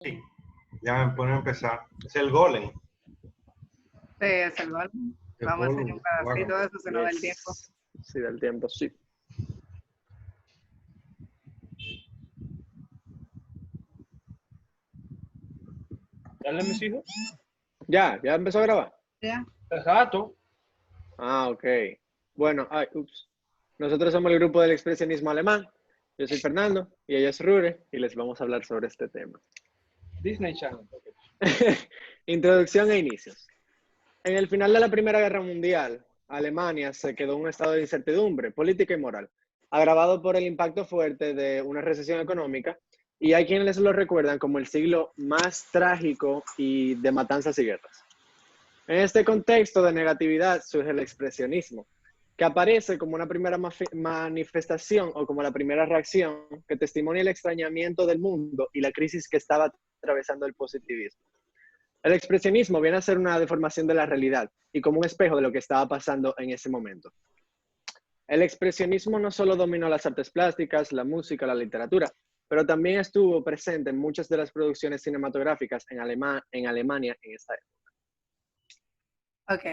Sí, ya me pone a empezar. Es el Golem. Sí, es el gol. El Vamos a enseñar Golem, un pedacito de eso, si no da el tiempo. Sí, del tiempo, sí. Dale, mis hijos. Ya empezó a grabar. ¿Ya? Exacto. Ah, ok. Bueno, nosotros somos el grupo del expresionismo alemán. Yo soy Fernando y ella es Rure y les vamos a hablar sobre este tema. Disney Channel. Okay. Introducción e inicios. En el final de la Primera Guerra Mundial, Alemania se quedó en un estado de incertidumbre política y moral, agravado por el impacto fuerte de una recesión económica, y hay quienes lo recuerdan como el siglo más trágico y de matanzas y guerras. En este contexto de negatividad surge el expresionismo, que aparece como una primera manifestación o como la primera reacción que testimonia el extrañamiento del mundo y la crisis que estaba atravesando el positivismo. El expresionismo viene a ser una deformación de la realidad y como un espejo de lo que estaba pasando en ese momento. El expresionismo no solo dominó las artes plásticas, la música, la literatura, pero también estuvo presente en muchas de las producciones cinematográficas en Alemania en esta época. Ok.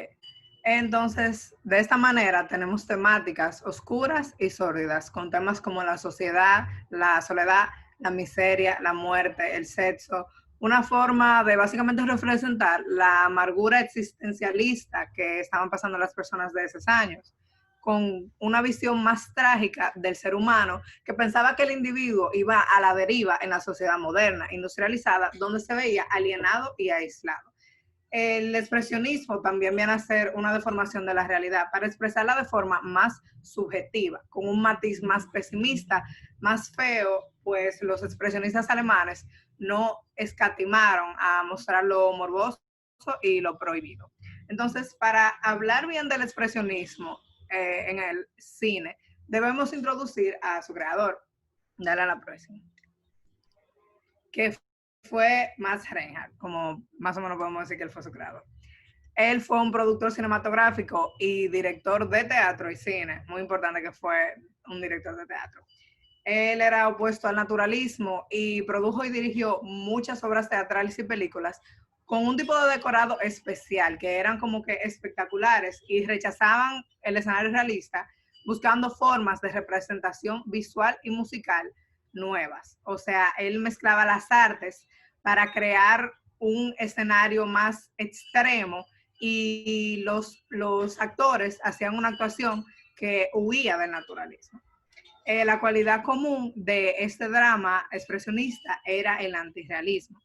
Entonces, de esta manera tenemos temáticas oscuras y sórdidas, con temas como la sociedad, la soledad, la miseria, la muerte, el sexo, una forma de básicamente representar la amargura existencialista que estaban pasando las personas de esos años, con una visión más trágica del ser humano que pensaba que el individuo iba a la deriva en la sociedad moderna, industrializada, donde se veía alienado y aislado. El expresionismo también viene a ser una deformación de la realidad para expresarla de forma más subjetiva, con un matiz más pesimista, más feo, pues los expresionistas alemanes no escatimaron a mostrar lo morboso y lo prohibido. Entonces, para hablar bien del expresionismo en el cine, debemos introducir a su creador. Dale a la próxima. Que fue Max Reinhardt, como más o menos podemos decir que él fue su creador. Él fue un productor cinematográfico y director de teatro y cine, muy importante que fue un director de teatro. Él era opuesto al naturalismo y produjo y dirigió muchas obras teatrales y películas con un tipo de decorado especial, que eran como que espectaculares y rechazaban el escenario realista, buscando formas de representación visual y musical nuevas. O sea, él mezclaba las artes para crear un escenario más extremo y los actores hacían una actuación que huía del naturalismo. La cualidad común de este drama expresionista era el antirrealismo.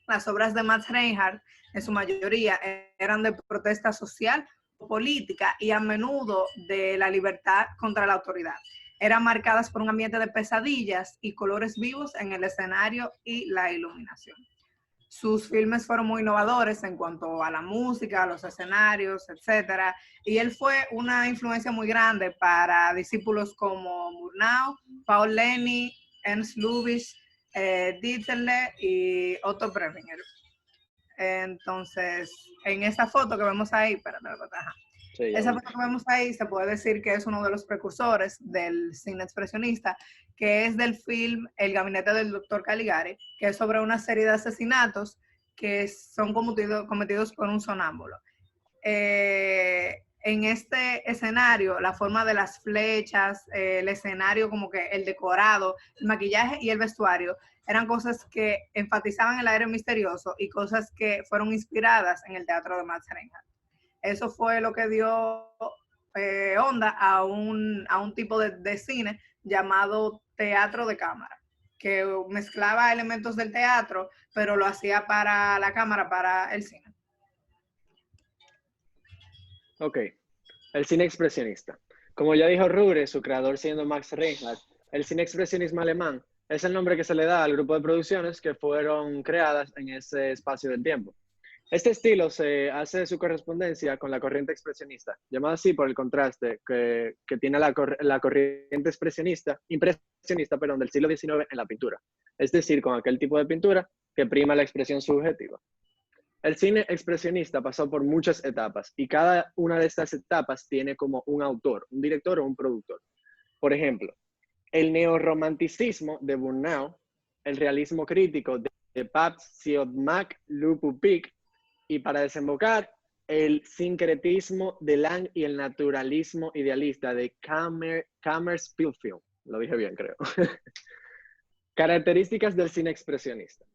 Las obras de Max Reinhardt, en su mayoría, eran de protesta social o política y a menudo de la libertad contra la autoridad. Eran marcadas por un ambiente de pesadillas y colores vivos en el escenario y la iluminación. Sus filmes fueron muy innovadores en cuanto a la música, a los escenarios, etc. Y él fue una influencia muy grande para discípulos como Murnau, Paul Leni, Ernst Lubitsch, Dieterle y Otto Preminger. Entonces, en esta foto que vemos ahí, esa foto que vemos ahí se puede decir que es uno de los precursores del cine expresionista, que es del film El gabinete del doctor Caligari, que es sobre una serie de asesinatos que son cometidos por un sonámbulo. En este escenario, la forma de las flechas, el escenario como que el decorado, el maquillaje y el vestuario eran cosas que enfatizaban el aire misterioso y cosas que fueron inspiradas en el teatro de Max Reinhardt. Eso fue lo que dio onda a un tipo de cine llamado teatro de cámara, que mezclaba elementos del teatro, pero lo hacía para la cámara, para el cine. Ok, el cine expresionista. Como ya dijo Rure, su creador siendo Max Reinhardt, el cine expresionismo alemán es el nombre que se le da al grupo de producciones que fueron creadas en ese espacio del tiempo. Este estilo se hace su correspondencia con la corriente expresionista, llamada así por el contraste que tiene la corriente impresionista del siglo XIX en la pintura, es decir, con aquel tipo de pintura que prima la expresión subjetiva. El cine expresionista pasó por muchas etapas y cada una de estas etapas tiene como un autor, un director o un productor. Por ejemplo, el neorromanticismo de Murnau, el realismo crítico de Pabst Siodmak Lupu-Pick, y para desembocar, el sincretismo de Lang y el naturalismo idealista de Kammersbild-Film. Lo dije bien, creo. Características del cine expresionista.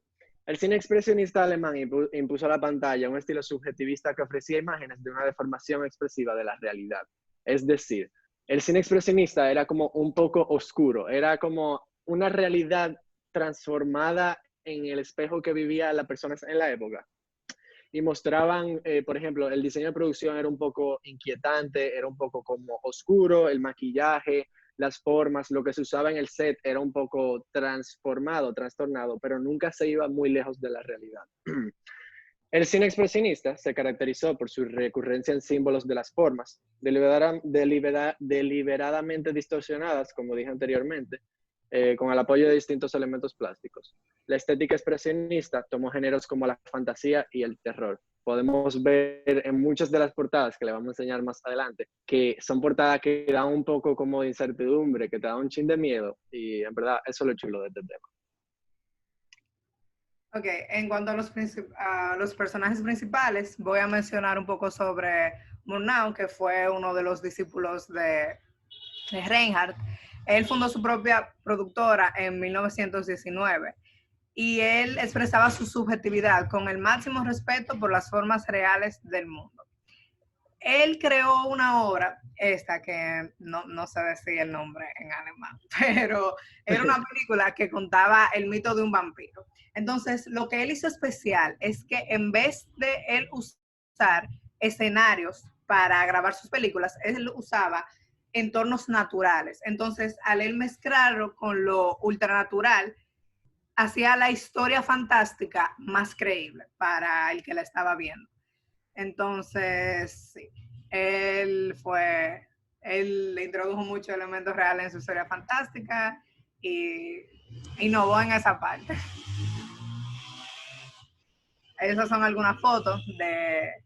El cine expresionista alemán impuso a la pantalla un estilo subjetivista que ofrecía imágenes de una deformación expresiva de la realidad. Es decir, el cine expresionista era como un poco oscuro, era como una realidad transformada en el espejo que vivía las personas en la época. Y mostraban, por ejemplo, el diseño de producción era un poco inquietante, era un poco como oscuro, el maquillaje, las formas, lo que se usaba en el set era un poco transformado, trastornado, pero nunca se iba muy lejos de la realidad. El cine expresionista se caracterizó por su recurrencia en símbolos de las formas, deliberadamente distorsionadas, como dije anteriormente, con el apoyo de distintos elementos plásticos. La estética expresionista tomó géneros como la fantasía y el terror. Podemos ver en muchas de las portadas que le vamos a enseñar más adelante, que son portadas que dan un poco como de incertidumbre, que te dan un chin de miedo, y en verdad eso es lo chulo de este tema. Ok, en cuanto a los personajes principales, voy a mencionar un poco sobre Murnau, que fue uno de los discípulos de Reinhardt. Él fundó su propia productora en 1919 y él expresaba su subjetividad con el máximo respeto por las formas reales del mundo. Él creó una obra, esta que no sé decir el nombre en alemán, pero era una película que contaba el mito de un vampiro. Entonces, lo que él hizo especial es que en vez de él usar escenarios para grabar sus películas, él usaba entornos naturales. Entonces, al él mezclarlo con lo ultranatural, hacía la historia fantástica más creíble para el que la estaba viendo. Entonces, sí, él le introdujo muchos elementos reales en su historia fantástica y innovó en esa parte. Esas son algunas fotos de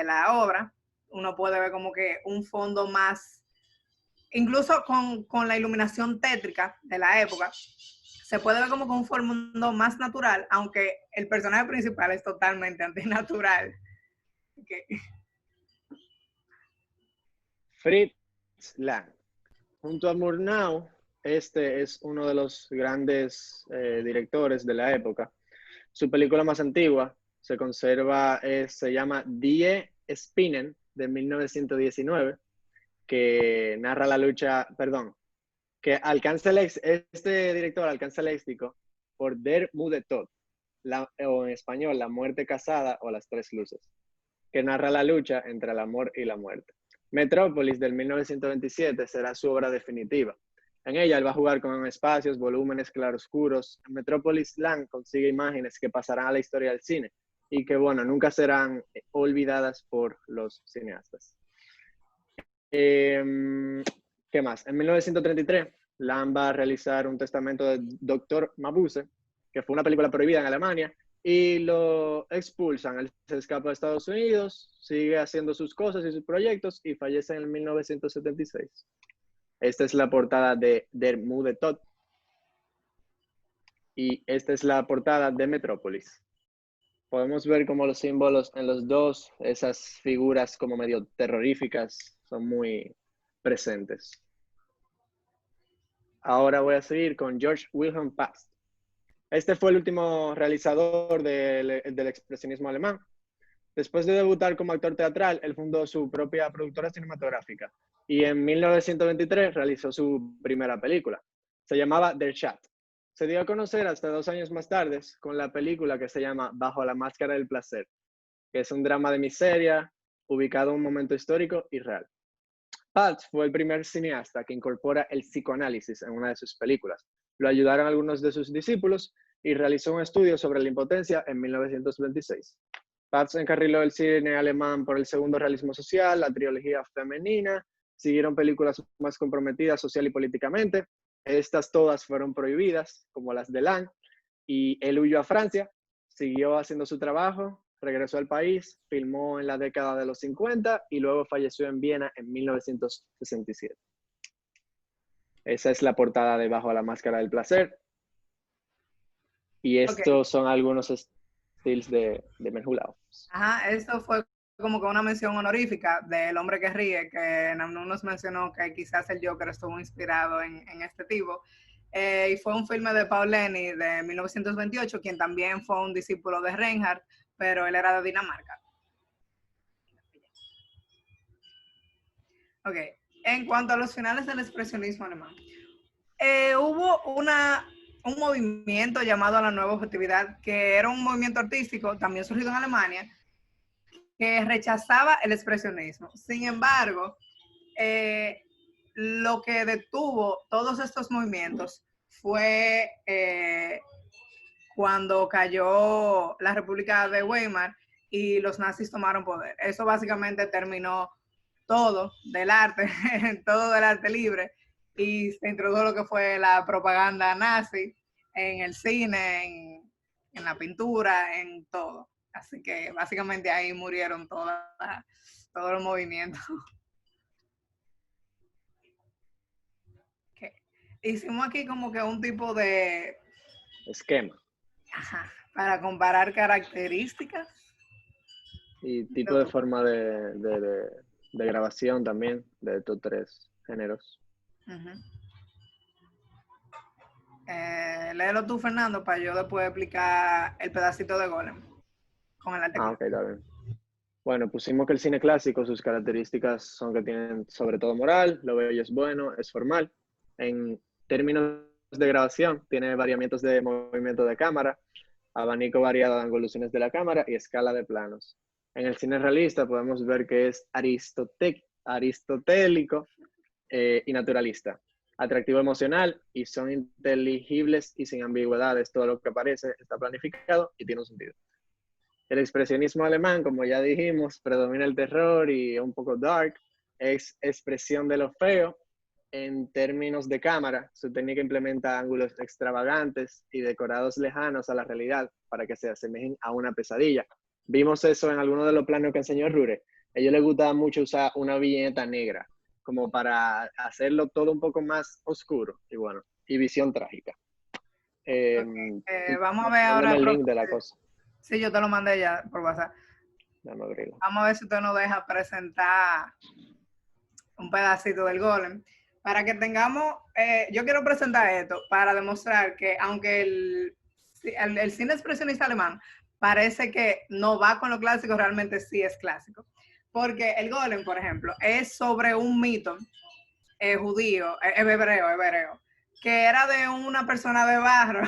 la obra. Uno puede ver como que un fondo más, incluso con la iluminación tétrica de la época, se puede ver como con un fondo más natural, aunque el personaje principal es totalmente antinatural. Okay. Fritz Lang. Junto a Murnau, este es uno de los grandes directores de la época. Su película más antigua se conserva, se llama Die Spinnen, de 1919, que narra la lucha, que alcanza este director alcanza el éxito por Der Mude Tod, o en español, La muerte casada o Las tres luces, que narra la lucha entre el amor y la muerte. Metrópolis del 1927 será su obra definitiva. En ella él va a jugar con espacios, volúmenes claroscuros. En Metrópolis Lang consigue imágenes que pasarán a la historia del cine y que, bueno, nunca serán olvidadas por los cineastas. ¿Qué más? En 1933, Lang va a realizar un testamento de Dr. Mabuse, que fue una película prohibida en Alemania, y lo expulsan. Él se escapa a Estados Unidos, sigue haciendo sus cosas y sus proyectos y fallece en el 1976. Esta es la portada de Der Mude Tod. Y esta es la portada de Metrópolis. Podemos ver como los símbolos en los dos, esas figuras como medio terroríficas, son muy presentes. Ahora voy a seguir con Georg Wilhelm Pabst. Este fue el último realizador del expresionismo alemán. Después de debutar como actor teatral, él fundó su propia productora cinematográfica y en 1923 realizó su primera película. Se llamaba Der Schat. Se dio a conocer hasta 2 años más tarde con la película que se llama Bajo la máscara del placer, que es un drama de miseria ubicado en un momento histórico y real. Pabst fue el primer cineasta que incorpora el psicoanálisis en una de sus películas. Lo ayudaron algunos de sus discípulos y realizó un estudio sobre la impotencia en 1926. Pabst encarriló el cine alemán por el segundo realismo social, la trilogía femenina, siguieron películas más comprometidas social y políticamente. Estas todas fueron prohibidas, como las de Lang, y él huyó a Francia, siguió haciendo su trabajo, regresó al país, filmó en la década de los 50 y luego falleció en Viena en 1967. Esa es la portada de Bajo la máscara del placer. Y Ok. estos son algunos estilos de Menjulao. Ajá, eso fue como que una mención honorífica del hombre que ríe, que Namnoon nos mencionó que quizás el Joker estuvo inspirado en este tipo. Y fue un filme de Paul Leni de 1928, quien también fue un discípulo de Reinhardt, pero él era de Dinamarca. Ok, en cuanto a los finales del expresionismo alemán, hubo un movimiento llamado la nueva objetividad, que era un movimiento artístico, también surgido en Alemania, que rechazaba el expresionismo. Sin embargo, lo que detuvo todos estos movimientos fue cuando cayó la República de Weimar y los nazis tomaron poder. Eso básicamente terminó todo del arte, todo del arte libre, y se introdujo lo que fue la propaganda nazi en el cine, en la pintura, en todo. Así que básicamente ahí murieron todos los movimientos. Okay. Hicimos aquí como que un tipo de, Esquema ajá, para comparar características. y tipo de forma de grabación también de estos tres géneros. Uh-huh. Léelo tú, Fernando, para yo después explicar el pedacito de Golem con el arte. Ok, está bien. Bueno, pusimos que el cine clásico, sus características son que tienen sobre todo moral, lo bello es bueno, es formal. En términos de grabación, tiene variamientos de movimiento de cámara, abanico variado de angulaciones de la cámara y escala de planos. En el cine realista podemos ver que es aristotélico y naturalista, atractivo emocional y son inteligibles y sin ambigüedades. Todo lo que aparece está planificado y tiene un sentido. El expresionismo alemán, como ya dijimos, predomina el terror y un poco dark, es expresión de lo feo. En términos de cámara, su técnica implementa ángulos extravagantes y decorados lejanos a la realidad para que se asemejen a una pesadilla. Vimos eso en algunos de los planos que enseñó Rure. A ellos les gustaba mucho usar una viñeta negra, como para hacerlo todo un poco más oscuro y bueno, y visión trágica. Vamos a ver ahora. Mándame el link de la cosa. Sí, yo te lo mandé ya por WhatsApp. Déjame abrirlo. Vamos a ver si usted nos deja presentar un pedacito del Golem. Para que tengamos, yo quiero presentar esto para demostrar que aunque el cine expresionista alemán parece que no va con lo clásico, realmente sí es clásico. Porque el Golem, por ejemplo, es sobre un mito judío, hebreo, que era de una persona de barro.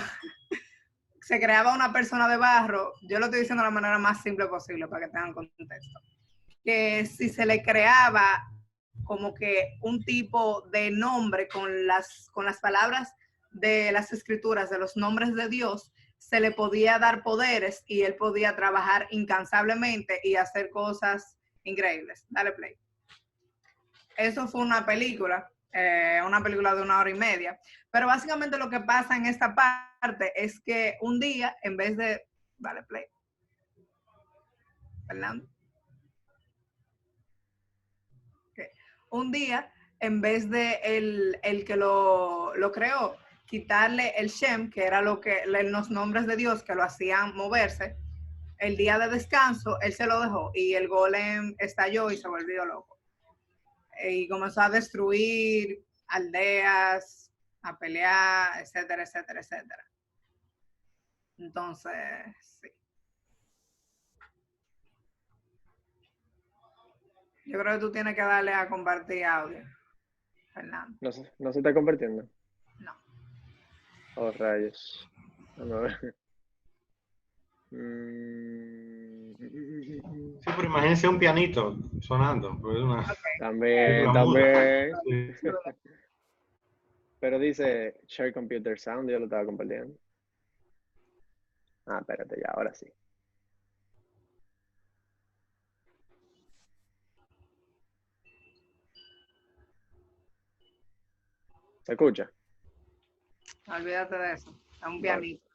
Se creaba una persona de barro, yo lo estoy diciendo de la manera más simple posible para que tengan contexto, que si se le creaba como que un tipo de nombre con las palabras de las escrituras, de los nombres de Dios, se le podía dar poderes y él podía trabajar incansablemente y hacer cosas increíbles. Dale play. Eso fue una película de 1 hora y media, pero básicamente lo que pasa en esta parte es que un día, en vez de, dale play, Fernando, okay. Un día, en vez de el que lo creó, quitarle el Shem, que era los nombres de Dios que lo hacían moverse, el día de descanso, él se lo dejó y el golem estalló y se volvió loco. Y comenzó a destruir aldeas, a pelear, etcétera, etcétera, etcétera. Entonces, sí. Yo creo que tú tienes que darle a compartir audio, Fernando. No se está convirtiendo. No. Oh, rayos. Vamos a ver. Sí, pero imagínense un pianito sonando. Pues Okay. También. Sí. Pero dice Share Computer Sound, yo lo estaba compartiendo. Espérate, ya, ahora sí. ¿Se escucha? Olvídate de eso. Es un Vale. pianito.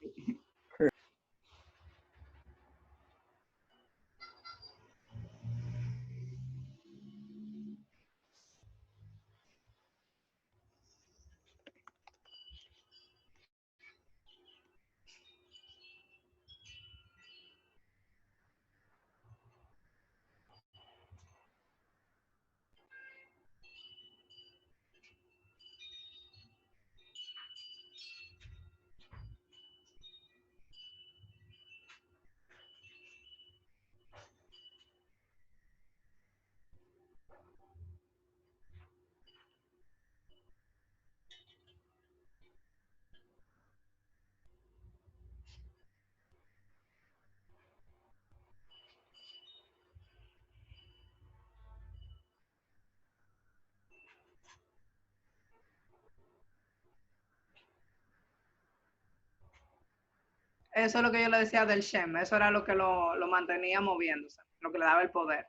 eso es lo que yo le decía del Shem, eso era lo que lo mantenía moviéndose, lo que le daba el poder.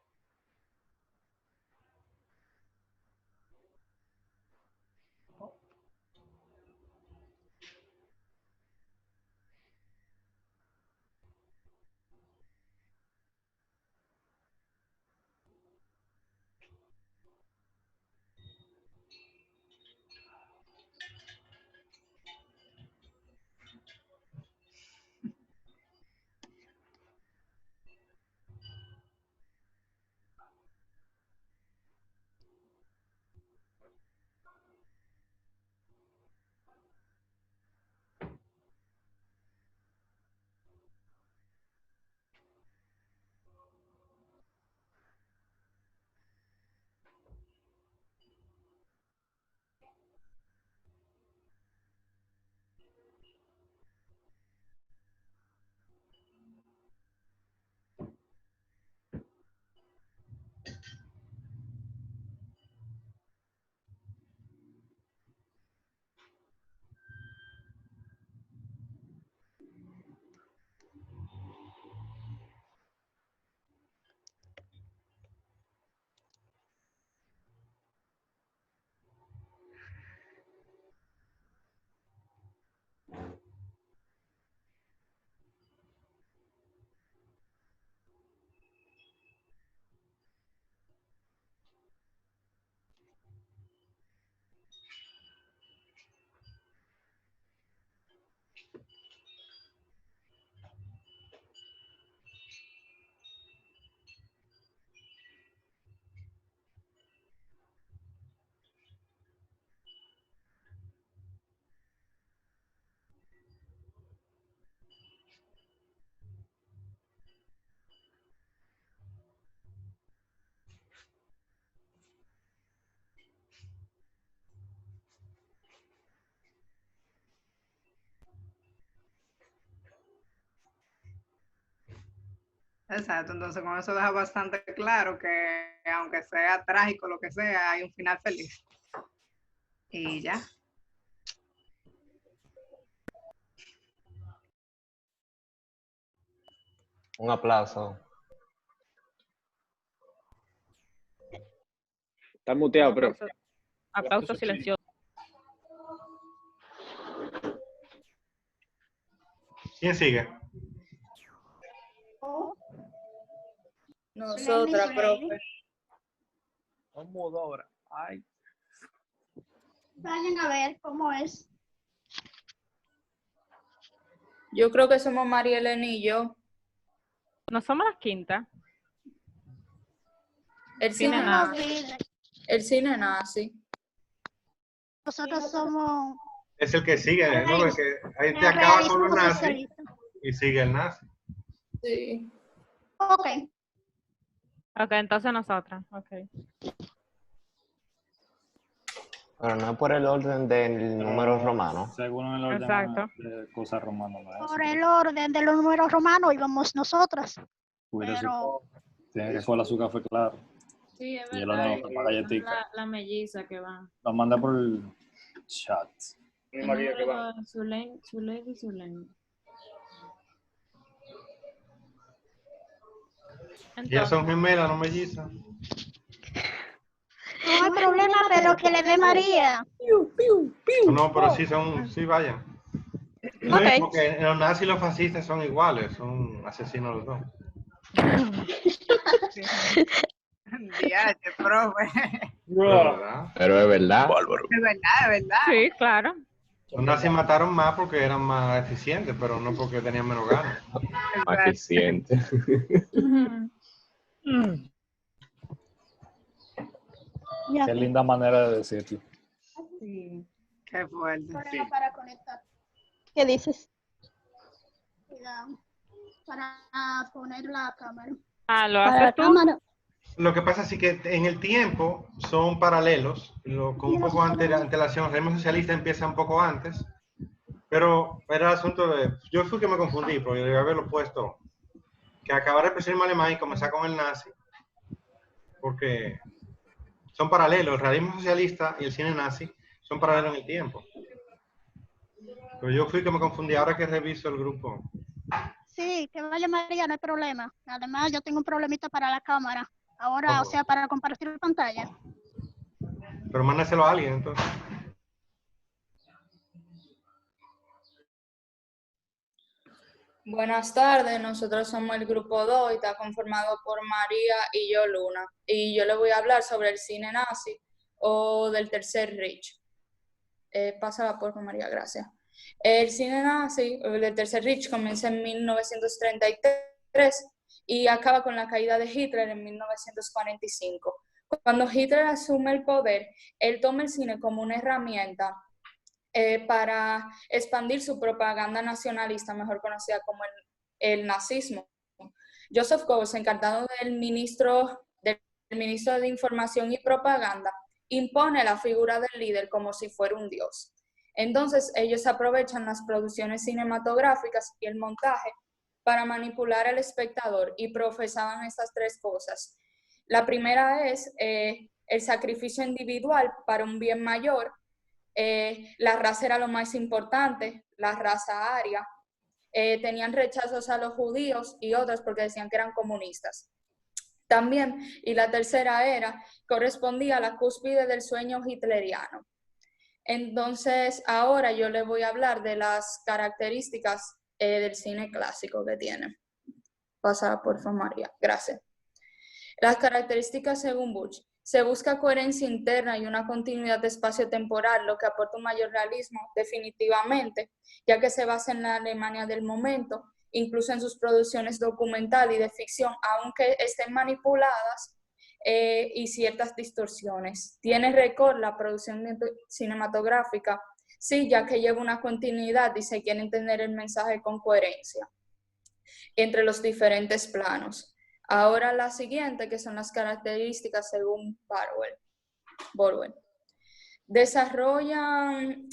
Exacto, entonces con eso deja bastante claro que aunque sea trágico lo que sea, hay un final feliz. Y ya. Un aplauso. Está muteado, pero. Aplauso silencioso. ¿Quién sigue? Nosotras, profe. Un mudo ahora. Ay. Vayan a ver cómo es. Yo creo que somos María Elena y yo. No somos las quintas. El cine nada. El cine nazi. Nosotros somos Es el que sigue, ¿no? Porque ahí te acaba con los nazis y sigue el nazi. Sí. Ok. Ok, entonces nosotras. Ok. Pero no es por el orden del número romano. Según el orden Exacto. de cosas romanas. ¿no? Por el orden de los números romanos íbamos nosotras. Cuida Pero tiene que fue el azúcar, fue claro. Sí, es Y el verdad. horno para galletica. La melliza que va. Lo manda por el chat. Zulén y Zulén. Ya son gemelas, no mellizas. no hay problema de lo que le dé María. No, pero sí son, sí vayan. No es porque los nazis y los fascistas son iguales, son asesinos los dos. Diache, profe. ¿Verdad? Pero es verdad. Es verdad, es verdad. Sí, claro. Los nazis mataron más porque eran más eficientes, pero no porque tenían menos ganas. Más eficiente. Ya. Qué linda manera de decirlo. Sí, qué fuerte. Problema para conectar. ¿Qué dices? Cuidado. Para poner la cámara. Ah, ¿lo Para haces la tú? cámara. Lo que pasa es que en el tiempo son paralelos, con un poco de antelación. El régimen socialista empieza un poco antes, pero era el asunto de... Yo fui que me confundí, porque debía haberlo puesto, que acabar el presionismo alemán y comenzar con el nazi, porque son paralelos. El realismo socialista y el cine nazi son paralelos en el tiempo. Pero yo fui que me confundí ahora que reviso el grupo. Sí, que vaya María, no hay problema. Además, yo tengo un problemita para la cámara. Ahora, o sea, para compartir pantalla. Pero mándaselo a alguien, entonces. Buenas tardes, nosotros somos el grupo 2 y está conformado por María y yo, Luna. Y yo le voy a hablar sobre el cine nazi o del Tercer Reich. Pásala por María, gracias. El cine nazi, o del Tercer Reich, comienza en 1933 y acaba con la caída de Hitler en 1945. Cuando Hitler asume el poder, él toma el cine como una herramienta para expandir su propaganda nacionalista, mejor conocida como el nazismo. Joseph Goebbels, encargado del ministro de Información y Propaganda, impone la figura del líder como si fuera un dios. Entonces, ellos aprovechan las producciones cinematográficas y el montaje para manipular al espectador y profesaban estas tres cosas. La primera es el sacrificio individual para un bien mayor. La raza era lo más importante, la raza aria. Tenían rechazos a los judíos y otros porque decían que eran comunistas. También, y la tercera era, correspondía a la cúspide del sueño hitleriano. Entonces, ahora yo les voy a hablar de las características del cine clásico que tiene. Pasa, por favor, María. Gracias. Las características según Bush. Se busca coherencia interna y una continuidad de espacio-temporal, lo que aporta un mayor realismo, definitivamente, ya que se basa en la Alemania del momento, incluso en sus producciones documental y de ficción, aunque estén manipuladas y ciertas distorsiones. ¿Tiene récord la producción cinematográfica? Sí, ya que lleva una continuidad y se quiere entender el mensaje con coherencia entre los diferentes planos. Ahora la siguiente, que son las características según Borwell. Desarrollan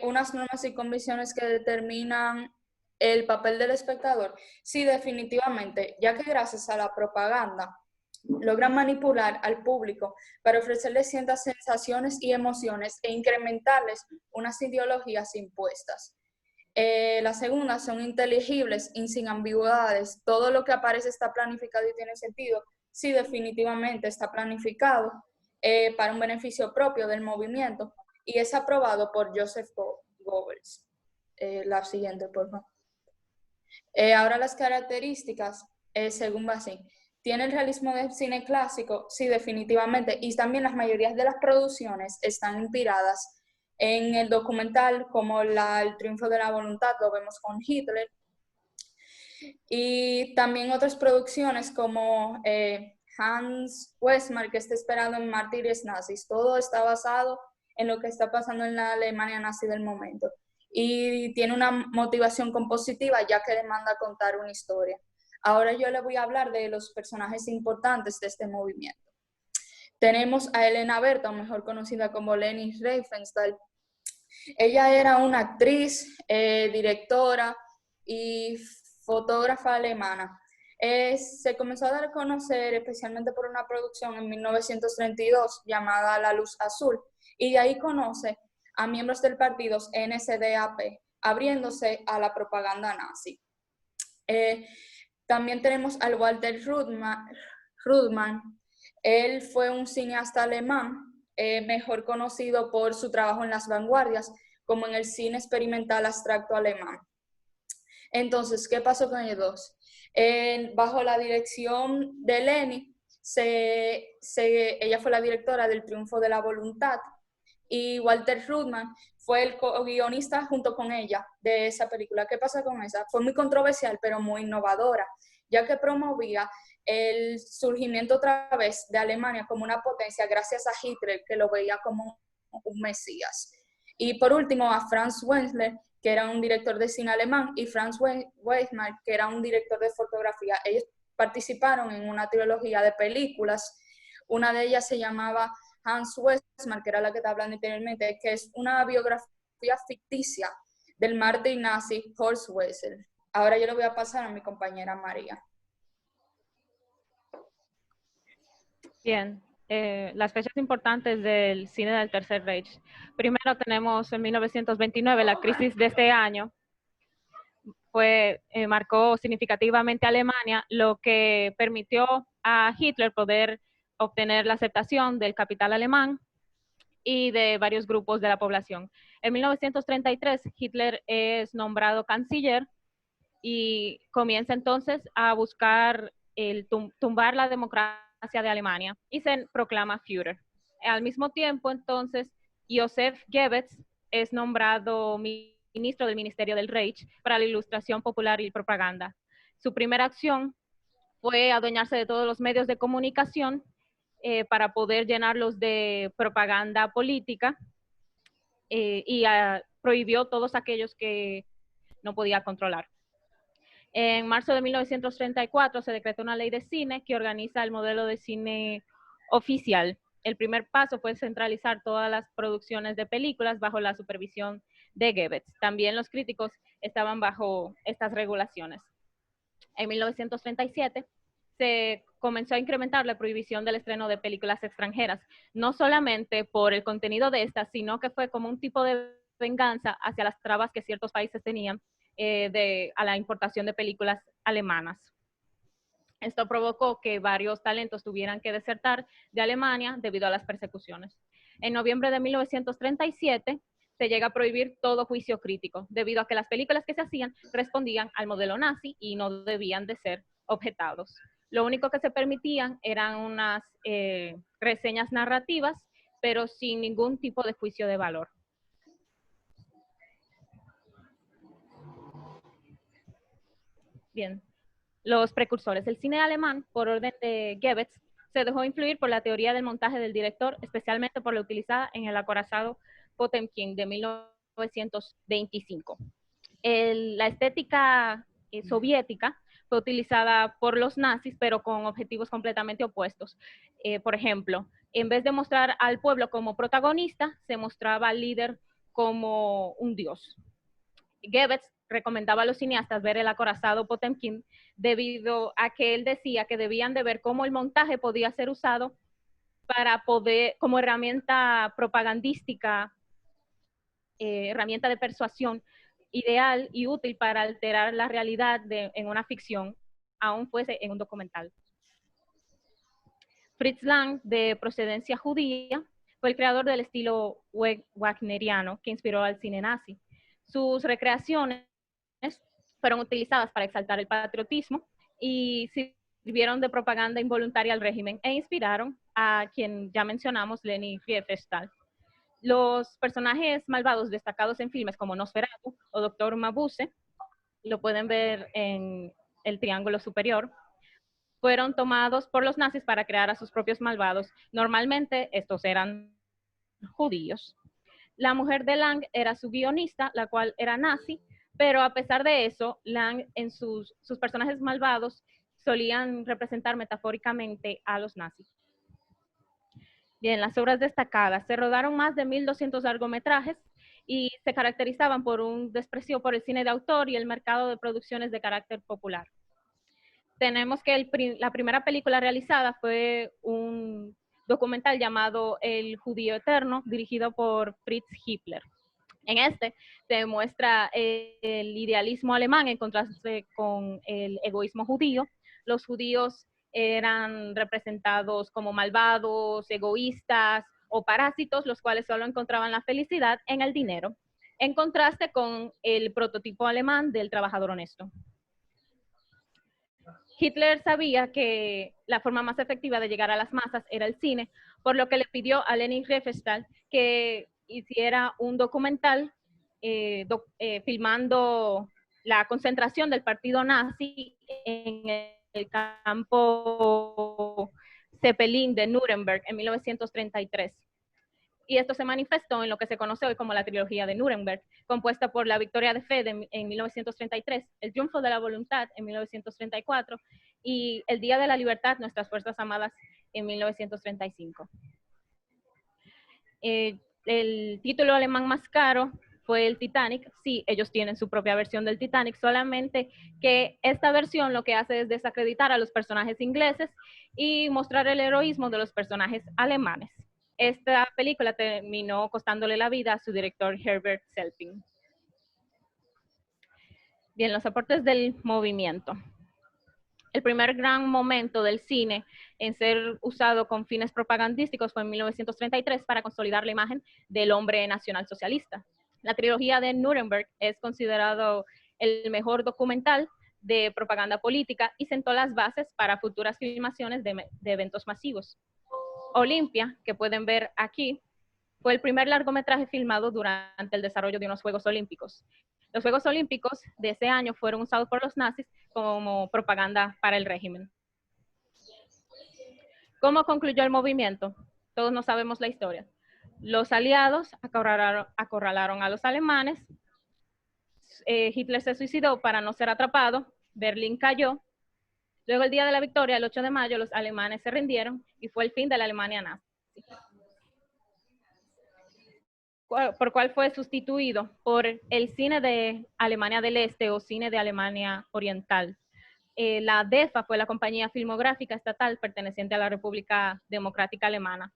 unas normas y condiciones que determinan el papel del espectador. Sí, definitivamente, ya que gracias a la propaganda logran manipular al público para ofrecerles ciertas sensaciones y emociones e incrementarles unas ideologías impuestas. La segunda son inteligibles y sin ambigüedades. Todo lo que aparece está planificado y tiene sentido. Sí, definitivamente está planificado para un beneficio propio del movimiento y es aprobado por Joseph Goebbels. La siguiente, por favor. Ahora las características, según Bassin. ¿Tiene el realismo del cine clásico? Sí, definitivamente. Y también las mayorías de las producciones están inspiradas en el documental, como el triunfo de la voluntad, lo vemos con Hitler. Y también otras producciones como Hans Westmark, que está esperado en Mártires Nazis. Todo está basado en lo que está pasando en la Alemania nazi del momento. Y tiene una motivación compositiva, ya que demanda contar una historia. Ahora yo le voy a hablar de los personajes importantes de este movimiento. Tenemos a Helena Berta, mejor conocida como Leni Riefenstahl. Ella era una actriz, directora y fotógrafa alemana. Se comenzó a dar a conocer especialmente por una producción en 1932 llamada La Luz Azul, y de ahí conoce a miembros del partido NSDAP, abriéndose a la propaganda nazi. También tenemos al Walter Ruttmann. Él fue un cineasta alemán, mejor conocido por su trabajo en las vanguardias, como en el cine experimental abstracto alemán. Entonces, ¿qué pasó con ellos dos? Bajo la dirección de Leni, ella fue la directora del Triunfo de la Voluntad, y Walter Ruttmann fue el co-guionista junto con ella de esa película. ¿Qué pasa con esa? Fue muy controversial, pero muy innovadora, ya que promovía el surgimiento otra vez de Alemania como una potencia gracias a Hitler, que lo veía como un mesías. Y por último a Franz Wenzler, que era un director de cine alemán, y Franz Weismar, que era un director de fotografía. Ellos participaron en una trilogía de películas. Una de ellas se llamaba Hans Westmark, que era la que estaba hablando anteriormente, que es una biografía ficticia del mártir nazi Horst Wessel. Ahora yo le voy a pasar a mi compañera María. Bien, las fechas importantes del cine del Tercer Reich. Primero tenemos en 1929 la crisis de este año. marcó significativamente a Alemania, lo que permitió a Hitler poder obtener la aceptación del capital alemán y de varios grupos de la población. En 1933, Hitler es nombrado canciller y comienza entonces a buscar tumbar la democracia de Alemania y se proclama Führer. Al mismo tiempo, entonces, Joseph Goebbels es nombrado ministro del Ministerio del Reich para la Ilustración Popular y Propaganda. Su primera acción fue adueñarse de todos los medios de comunicación para poder llenarlos de propaganda política y prohibió todos aquellos que no podía controlar. En marzo de 1934 se decretó una ley de cine que organiza el modelo de cine oficial. El primer paso fue centralizar todas las producciones de películas bajo la supervisión de Goebbels. También los críticos estaban bajo estas regulaciones. En 1937 se comenzó a incrementar la prohibición del estreno de películas extranjeras, no solamente por el contenido de estas, sino que fue como un tipo de venganza hacia las trabas que ciertos países tenían a la importación de películas alemanas. Esto provocó que varios talentos tuvieran que desertar de Alemania debido a las persecuciones. En noviembre de 1937 se llega a prohibir todo juicio crítico, debido a que las películas que se hacían respondían al modelo nazi y no debían de ser objetados. Lo único que se permitían eran unas reseñas narrativas, pero sin ningún tipo de juicio de valor. Bien, los precursores. El cine alemán, por orden de Goebbels, se dejó influir por la teoría del montaje del director, especialmente por la utilizada en el acorazado Potemkin de 1925. La estética soviética fue utilizada por los nazis, pero con objetivos completamente opuestos. Por ejemplo, en vez de mostrar al pueblo como protagonista, se mostraba al líder como un dios. Goebbels recomendaba a los cineastas ver el acorazado Potemkin debido a que él decía que debían de ver cómo el montaje podía ser usado para poder, como herramienta propagandística, herramienta de persuasión ideal y útil para alterar la realidad en una ficción, aún fuese en un documental. Fritz Lang, de procedencia judía, fue el creador del estilo wagneriano que inspiró al cine nazi. Sus recreaciones fueron utilizadas para exaltar el patriotismo y sirvieron de propaganda involuntaria al régimen e inspiraron a quien ya mencionamos, Leni Riefenstahl. Los personajes malvados destacados en filmes como Nosferatu o Dr. Mabuse, lo pueden ver en el triángulo superior, fueron tomados por los nazis para crear a sus propios malvados. Normalmente estos eran judíos. La mujer de Lang era su guionista, la cual era nazi, pero a pesar de eso, Lang en sus personajes malvados solían representar metafóricamente a los nazis. Bien, las obras destacadas. Se rodaron más de 1.200 largometrajes y se caracterizaban por un desprecio por el cine de autor y el mercado de producciones de carácter popular. Tenemos que la primera película realizada fue un documental llamado El Judío Eterno, dirigido por Fritz Hippler. En este se muestra el idealismo alemán en contraste con el egoísmo judío. Los judíos eran representados como malvados, egoístas o parásitos, los cuales solo encontraban la felicidad en el dinero, en contraste con el prototipo alemán del trabajador honesto. Hitler sabía que la forma más efectiva de llegar a las masas era el cine, por lo que le pidió a Leni Riefenstahl que hiciera un documental filmando la concentración del partido nazi en el campo Zeppelin de Nuremberg en 1933. Y esto se manifestó en lo que se conoce hoy como la trilogía de Nuremberg, compuesta por La Victoria de Fe en 1933, El Triunfo de la Voluntad en 1934 y El Día de la Libertad, Nuestras Fuerzas Amadas en 1935. El título alemán más caro fue el Titanic. Sí, ellos tienen su propia versión del Titanic, solamente que esta versión lo que hace es desacreditar a los personajes ingleses y mostrar el heroísmo de los personajes alemanes. Esta película terminó costándole la vida a su director Herbert Selping. Bien, los aportes del movimiento. El primer gran momento del cine en ser usado con fines propagandísticos fue en 1933 para consolidar la imagen del hombre nacionalsocialista. La trilogía de Nuremberg es considerado el mejor documental de propaganda política y sentó las bases para futuras filmaciones de eventos masivos. Olimpia, que pueden ver aquí, fue el primer largometraje filmado durante el desarrollo de unos Juegos Olímpicos. Los Juegos Olímpicos de ese año fueron usados por los nazis como propaganda para el régimen. ¿Cómo concluyó el movimiento? Todos no sabemos la historia. Los aliados acorralaron a los alemanes, Hitler se suicidó para no ser atrapado, Berlín cayó. Luego, el día de la victoria, el 8 de mayo, los alemanes se rindieron y fue el fin de la Alemania nazi. ¿Por cuál fue sustituido? Por el cine de Alemania del Este o cine de Alemania Oriental. La DEFA fue la compañía filmográfica estatal perteneciente a la República Democrática Alemana.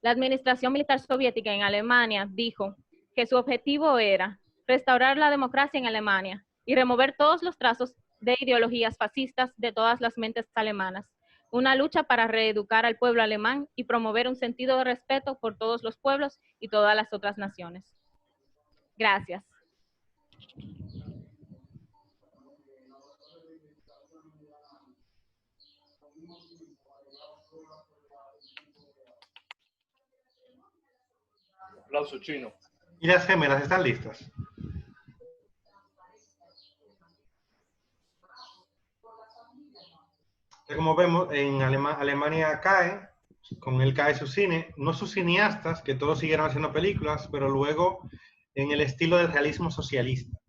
La administración militar soviética en Alemania dijo que su objetivo era restaurar la democracia en Alemania y remover todos los trazos de ideologías fascistas de todas las mentes alemanas. Una lucha para reeducar al pueblo alemán y promover un sentido de respeto por todos los pueblos y todas las otras naciones. Gracias. Aplauso chino. ¿Y las gemelas están listas? Como vemos, en Alemania cae, con él cae su cine, no sus cineastas, que todos siguieron haciendo películas, pero luego en el estilo del realismo socialista.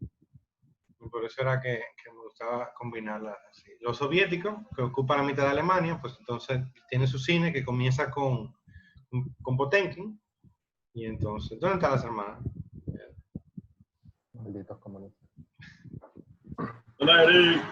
Y por eso era que me gustaba combinarlas así. Los soviéticos, que ocupan la mitad de Alemania, pues entonces tiene su cine que comienza con Potemkin, y entonces, ¿dónde están las hermanas? Malditos comunistas. Hola, Eric.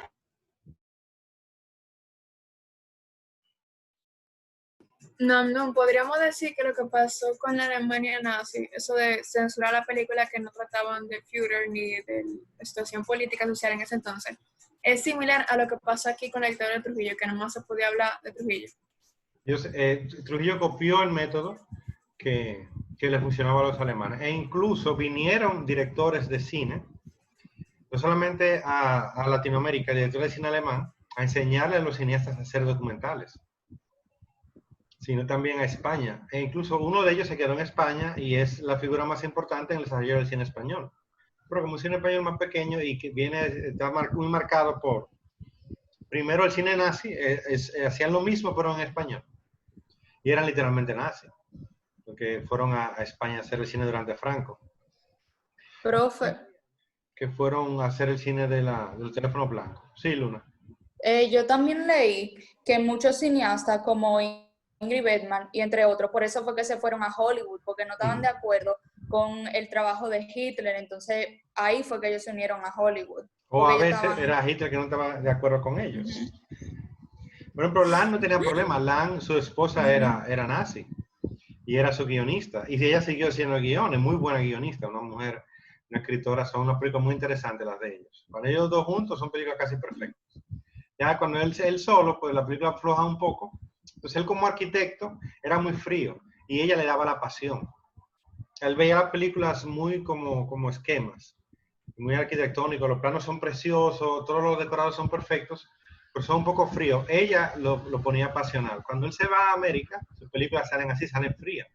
No, podríamos decir que lo que pasó con la Alemania nazi, eso de censurar la película que no trataban de Führer ni de la situación política social en ese entonces, es similar a lo que pasó aquí con la dictadura de Trujillo, que nomás se podía hablar de Trujillo. Trujillo copió el método que le funcionaba a los alemanes, e incluso vinieron directores de cine, no solamente a Latinoamérica, directores de cine alemán, a enseñarle a los cineastas a hacer documentales, sino también a España. E incluso uno de ellos se quedó en España y es la figura más importante en el desarrollo del cine español. Pero como un cine español más pequeño y que está muy marcado por, primero el cine nazi, hacían lo mismo pero en español. Y eran literalmente nazis, porque fueron a España a hacer el cine durante Franco. Profe. Que fueron a hacer el cine del teléfono blanco. Sí, Luna. Yo también leí que muchos cineastas como Ingrid Bergman y entre otros, por eso fue que se fueron a Hollywood, porque no estaban de acuerdo con el trabajo de Hitler, entonces ahí fue que ellos se unieron a Hollywood. O a veces era Hitler que no estaba de acuerdo con ellos. Por ejemplo, Lan no tenía problema. Lan, su esposa era nazi y era su guionista. Y ella siguió haciendo guiones, muy buena guionista, una mujer, una escritora. Son unas películas muy interesantes las de ellos. Cuando ellos dos juntos son películas casi perfectas. Ya cuando él solo, pues la película afloja un poco. Entonces él como arquitecto era muy frío y ella le daba la pasión. Él veía las películas muy como esquemas, muy arquitectónicos, los planos son preciosos, todos los decorados son perfectos, pero son un poco fríos. Ella lo ponía pasional. Cuando él se va a América, sus películas salen así, salen frías.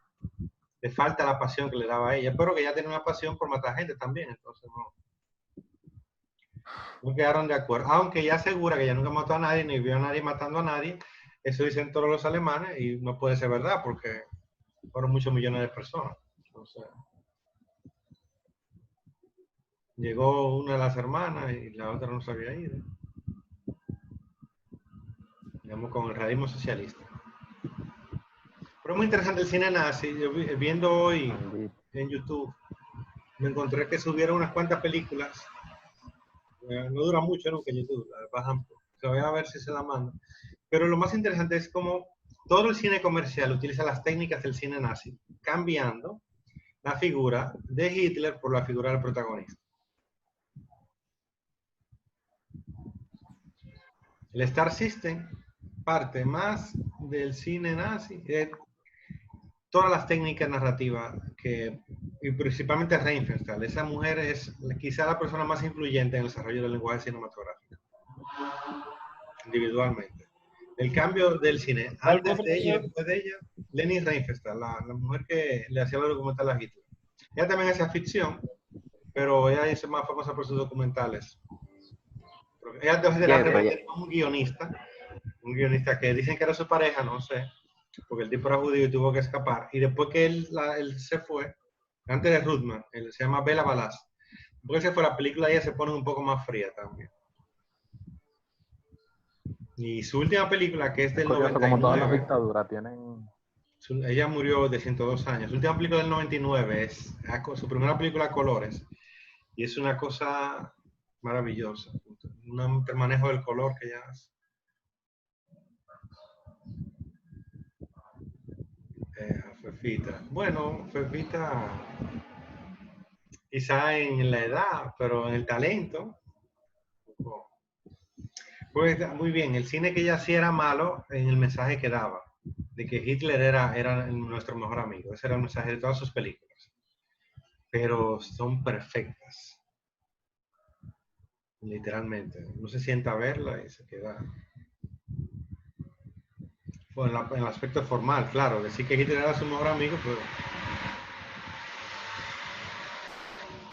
Le falta la pasión que le daba a ella, pero que ella tenía una pasión por matar gente también, entonces no quedaron de acuerdo. Aunque ella asegura que ella nunca mató a nadie, ni vio a nadie matando a nadie. Eso dicen todos los alemanes y no puede ser verdad porque fueron muchos millones de personas. Entonces, llegó una de las hermanas y la otra no se había ido. Digamos con el realismo socialista. Pero es muy interesante el cine nazi. Yo viendo hoy en YouTube, me encontré que subieron unas cuantas películas. No dura mucho nunca en YouTube, la bajan. Se voy a ver si se la mando. Pero lo más interesante es cómo todo el cine comercial utiliza las técnicas del cine nazi, cambiando la figura de Hitler por la figura del protagonista. El Star System parte más del cine nazi, de todas las técnicas narrativas y principalmente Rheinfeldt. Esa mujer es quizá la persona más influyente en el desarrollo del lenguaje cinematográfico, individualmente. El cambio del cine, antes de ella y después de ella, Leni Rheinfeldt, la mujer que le hacía los documentales a Hitler. Ella también hacía ficción, pero ella es más famosa por sus documentales. Ella era un guionista que dicen que era su pareja, no sé, porque el tipo era judío y tuvo que escapar. Y después que él se fue, antes de Ruthman, él se llama Bela Balaz. Después que se fue, la película ya se pone un poco más fría también. Y su última película, que es del Curioso, como todas las 99, dictaduras tienen... ella murió de 102 años. Su última película del 99 es su primera película a colores. Y es una cosa maravillosa. Un manejo del color que ella hace. Fefita. Bueno, Fefita quizá en la edad, pero en el talento. Pues muy bien, el cine que ella hacía era malo en el mensaje que daba, de que Hitler era nuestro mejor amigo. Ese era el mensaje de todas sus películas. Pero son perfectas. Literalmente. Uno se sienta a verla y se queda. Bueno, en el aspecto formal, claro, decir que Hitler era su mejor amigo, pero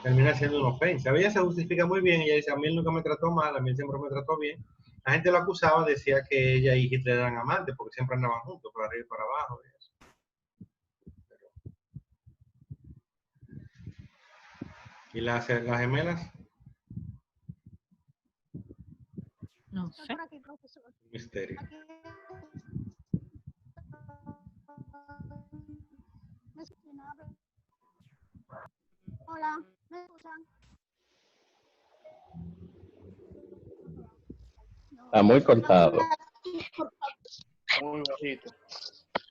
termina siendo una ofensa. Ella se justifica muy bien, ella dice, a mí él nunca me trató mal, a mí él siempre me trató bien. La gente lo acusaba, decía que ella y Hitler eran amantes, porque siempre andaban juntos, por arriba y por abajo. ¿Y las gemelas? No sé. Misterio. Hola, ¿me escuchan? Está muy cortado. Muy bajito.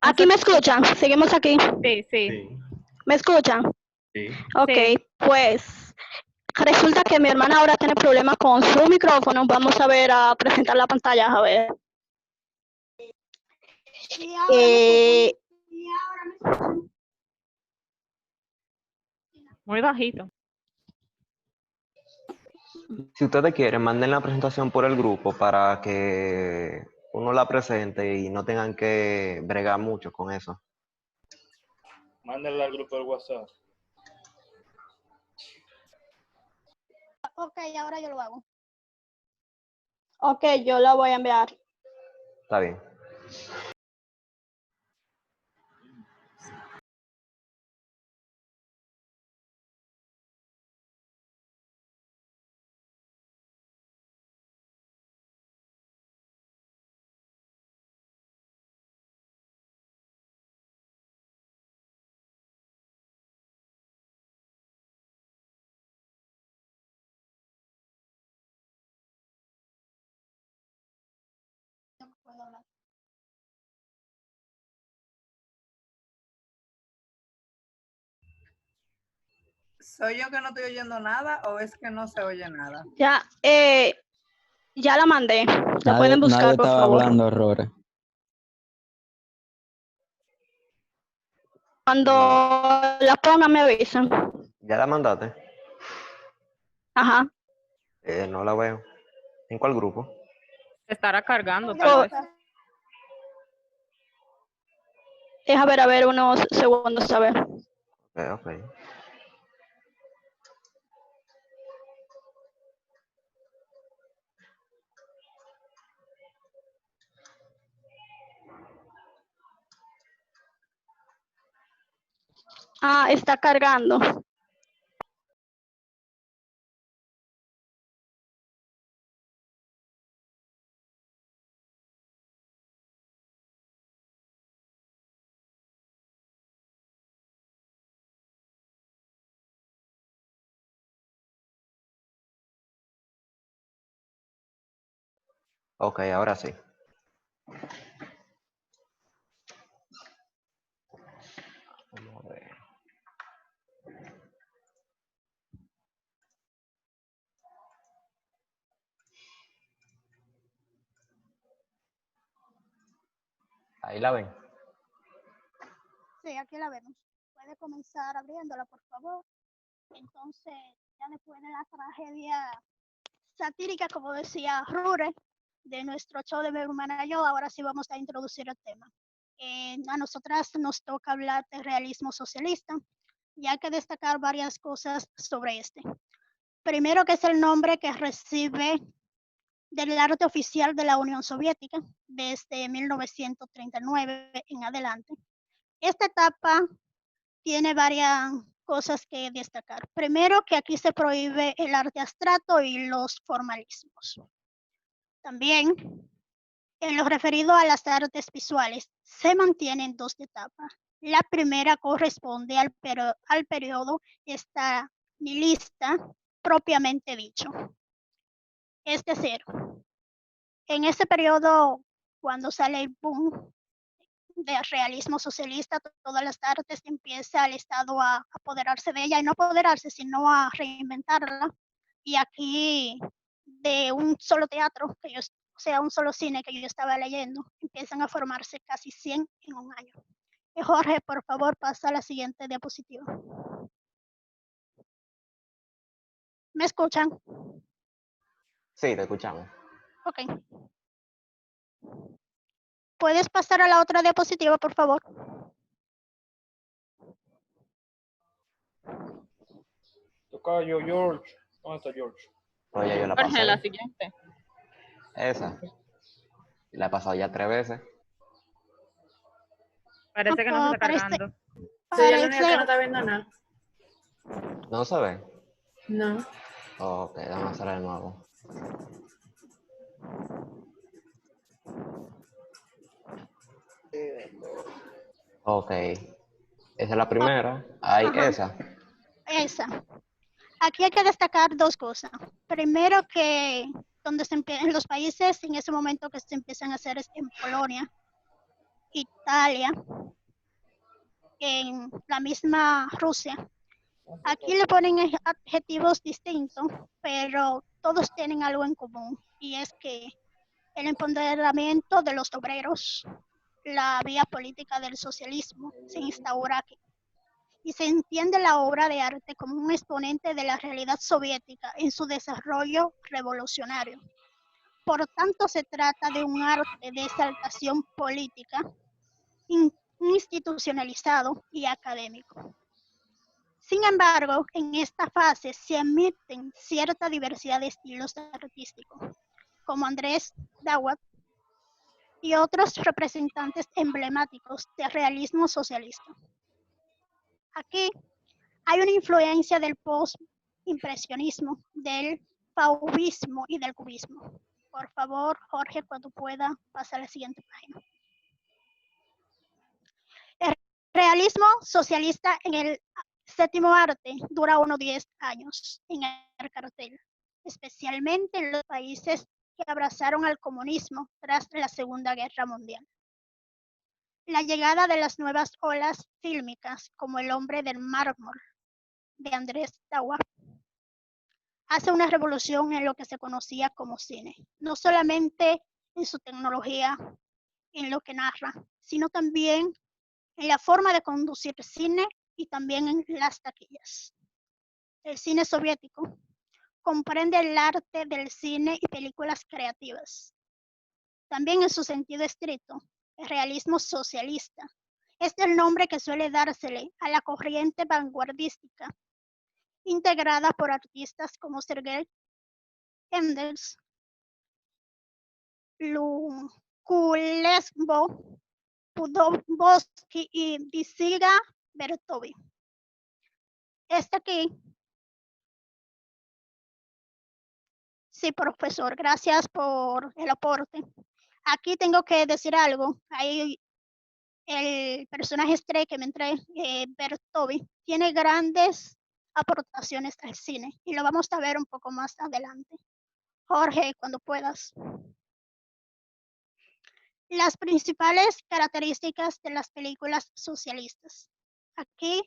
Aquí me escuchan, seguimos aquí. Sí, sí. ¿Me escuchan? Sí. Ok, Sí. pues resulta que mi hermana ahora tiene problemas con su micrófono. Vamos a ver, a presentar la pantalla, a ver. Muy bajito. Si ustedes quieren, manden la presentación por el grupo para que uno la presente y no tengan que bregar mucho con eso. Mándale al grupo del WhatsApp. Ok, ahora yo lo hago. Ok, yo la voy a enviar. Está bien. ¿Soy yo que no estoy oyendo nada o es que no se oye nada? Ya la mandé. La pueden buscar, nadie por estaba favor. hablando errores. Cuando la pongan me avisan. ¿Ya la mandaste? Ajá. No la veo. ¿En cuál grupo? Se estará cargando, tal vez. Deja ver, a ver, unos segundos, a ver. Ok. Ah, está cargando. Ok, ahora sí. Vamos a ver. Ahí la ven. Sí, aquí la vemos. Puede comenzar abriéndola, por favor. Entonces, ya después de la tragedia satírica, como decía Rure, de nuestro show de Mi Hermana y Yo, ahora sí vamos a introducir el tema. A nosotras nos toca hablar de realismo socialista, y hay que destacar varias cosas sobre este. Primero, que es el nombre que recibe del arte oficial de la Unión Soviética desde 1939 en adelante. Esta etapa tiene varias cosas que destacar. Primero, que aquí se prohíbe el arte abstracto y los formalismos. También, en lo referido a las artes visuales, se mantienen dos etapas. La primera corresponde al periodo estalinista propiamente dicho. Es decir, en ese periodo, cuando sale el boom del realismo socialista, todas las artes empieza el Estado a apoderarse de ella, y no apoderarse, sino a reinventarla. Y aquí, de un solo teatro, o sea, un solo cine que yo estaba leyendo, empiezan a formarse casi 100 en un año. Jorge, por favor, pasa a la siguiente diapositiva. ¿Me escuchan? Sí, te escuchamos. Ok. ¿Puedes pasar a la otra diapositiva, por favor? Tocayo, George. ¿Dónde está George? Pero ya yo la Jorge, pasé. la siguiente. Esa. La he pasado ya 3 veces. Parece que no se está Parece, cargando. Soy la única que no parece, está viendo nada. ¿No se ve? No. Ok, vamos a hacerlo de nuevo. Ok. Esa es la primera. Ahí, Ajá. esa. Aquí hay que destacar dos cosas. Primero, que en los países en ese momento que se empiezan a hacer es en Polonia, Italia, en la misma Rusia. Aquí le ponen adjetivos distintos, pero todos tienen algo en común, y es que el empoderamiento de los obreros, la vía política del socialismo, se instaura aquí. Y se entiende la obra de arte como un exponente de la realidad soviética en su desarrollo revolucionario. Por tanto, se trata de un arte de exaltación política, institucionalizado y académico. Sin embargo, en esta fase se admiten cierta diversidad de estilos artísticos, como Andrés Dawat y otros representantes emblemáticos del realismo socialista. Aquí hay una influencia del post-impresionismo, del fauvismo y del cubismo. Por favor, Jorge, cuando pueda, pasa a la siguiente página. El realismo socialista en el séptimo arte dura unos 10 años en el cartel, especialmente en los países que abrazaron al comunismo tras la Segunda Guerra Mundial. La llegada de las nuevas olas fílmicas, como El hombre del mármol, de Andrés Dawat, hace una revolución en lo que se conocía como cine, no solamente en su tecnología, en lo que narra, sino también en la forma de conducir cine y también en las taquillas. El cine soviético comprende el arte del cine y películas creativas. También, en su sentido estricto, el realismo socialista es el nombre que suele dársele a la corriente vanguardística, integrada por artistas como Sergei Enders, Kulesbo, Pudovsky y Visiga Bertovi. Aquí, sí, profesor, gracias por el aporte. Aquí tengo que decir algo. Ahí el personaje estrella que me entré, Bertovi, tiene grandes aportaciones al cine, y lo vamos a ver un poco más adelante. Jorge, cuando puedas. Las principales características de las películas socialistas. Aquí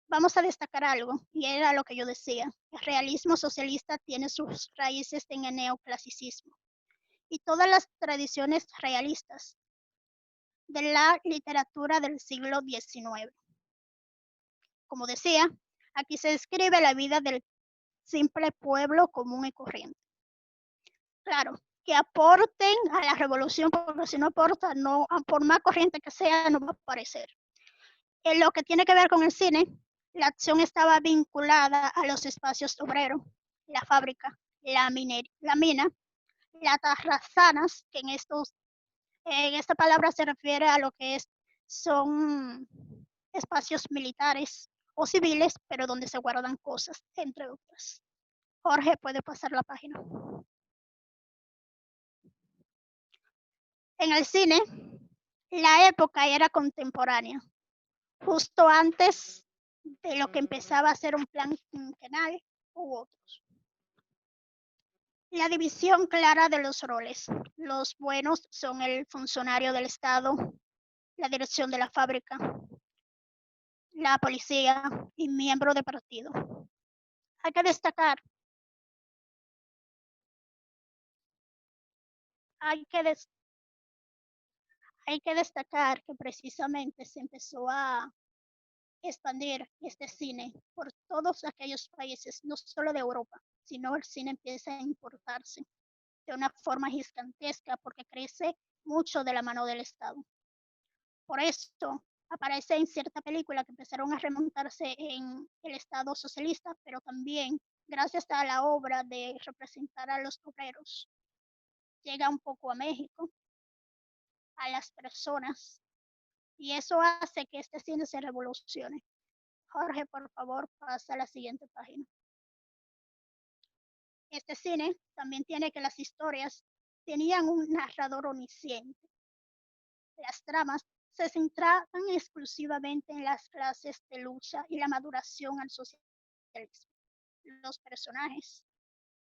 vamos a destacar algo, y era lo que yo decía. El realismo socialista tiene sus raíces en el neoclasicismo y todas las tradiciones realistas de la literatura del siglo XIX. Como decía, aquí se describe la vida del simple pueblo común y corriente. Claro, que aporten a la revolución, porque si no aporta, no, por más corriente que sea, no va a aparecer. En lo que tiene que ver con el cine, la acción estaba vinculada a los espacios obreros, la fábrica, la mina, las terrazanas, que en esta palabra se refiere a lo que son espacios militares o civiles, pero donde se guardan cosas, entre otras. Jorge, puede pasar la página. En el cine, la época era contemporánea, justo antes de lo que empezaba a ser un plan quinquenal u otros. La división clara de los roles. Los buenos son el funcionario del Estado, la dirección de la fábrica, la policía y miembro de partido. Hay que destacar, hay que, hay que destacar que precisamente se empezó a expandir este cine por todos aquellos países, no solo de Europa, sino el cine empieza a importarse de una forma gigantesca porque crece mucho de la mano del Estado. Por esto aparece en cierta película que empezaron a remontarse en el Estado socialista, pero también gracias a la obra de representar a los obreros, llega un poco a México, a las personas, y eso hace que este cine se revolucione. Jorge, por favor, pasa a la siguiente página. Este cine también tiene que las historias tenían un narrador omnisciente. Las tramas se centraban exclusivamente en las clases de lucha y la maduración al socialismo. Los personajes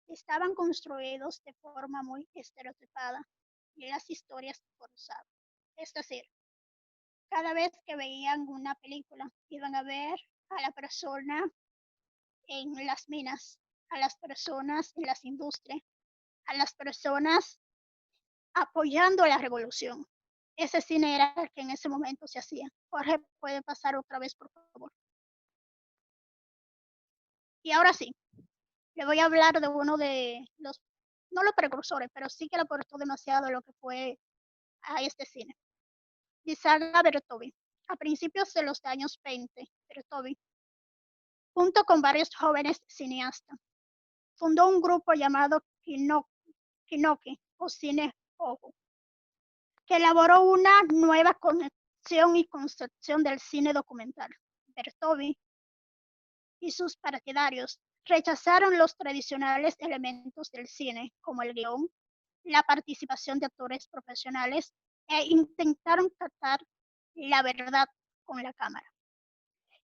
estaban construidos de forma muy estereotipada y las historias forzadas. Es decir, cada vez que veían una película, iban a ver a la persona en las minas, a las personas en las industrias, a las personas apoyando la revolución. Ese cine era el que en ese momento se hacía. Jorge, puede pasar otra vez, por favor. Y ahora sí, le voy a hablar de uno de los, no los precursores, pero sí que le aportó demasiado lo que fue a este cine. Lizarra Bertovi. A principios de los años 20, Bertovi, junto con varios jóvenes cineastas, fundó un grupo llamado Kinoki o Cine Ojo, que elaboró una nueva concepción y concepción del cine documental. Bertovi y sus partidarios rechazaron los tradicionales elementos del cine, como el guión, la participación de actores profesionales, e intentaron captar la verdad con la cámara.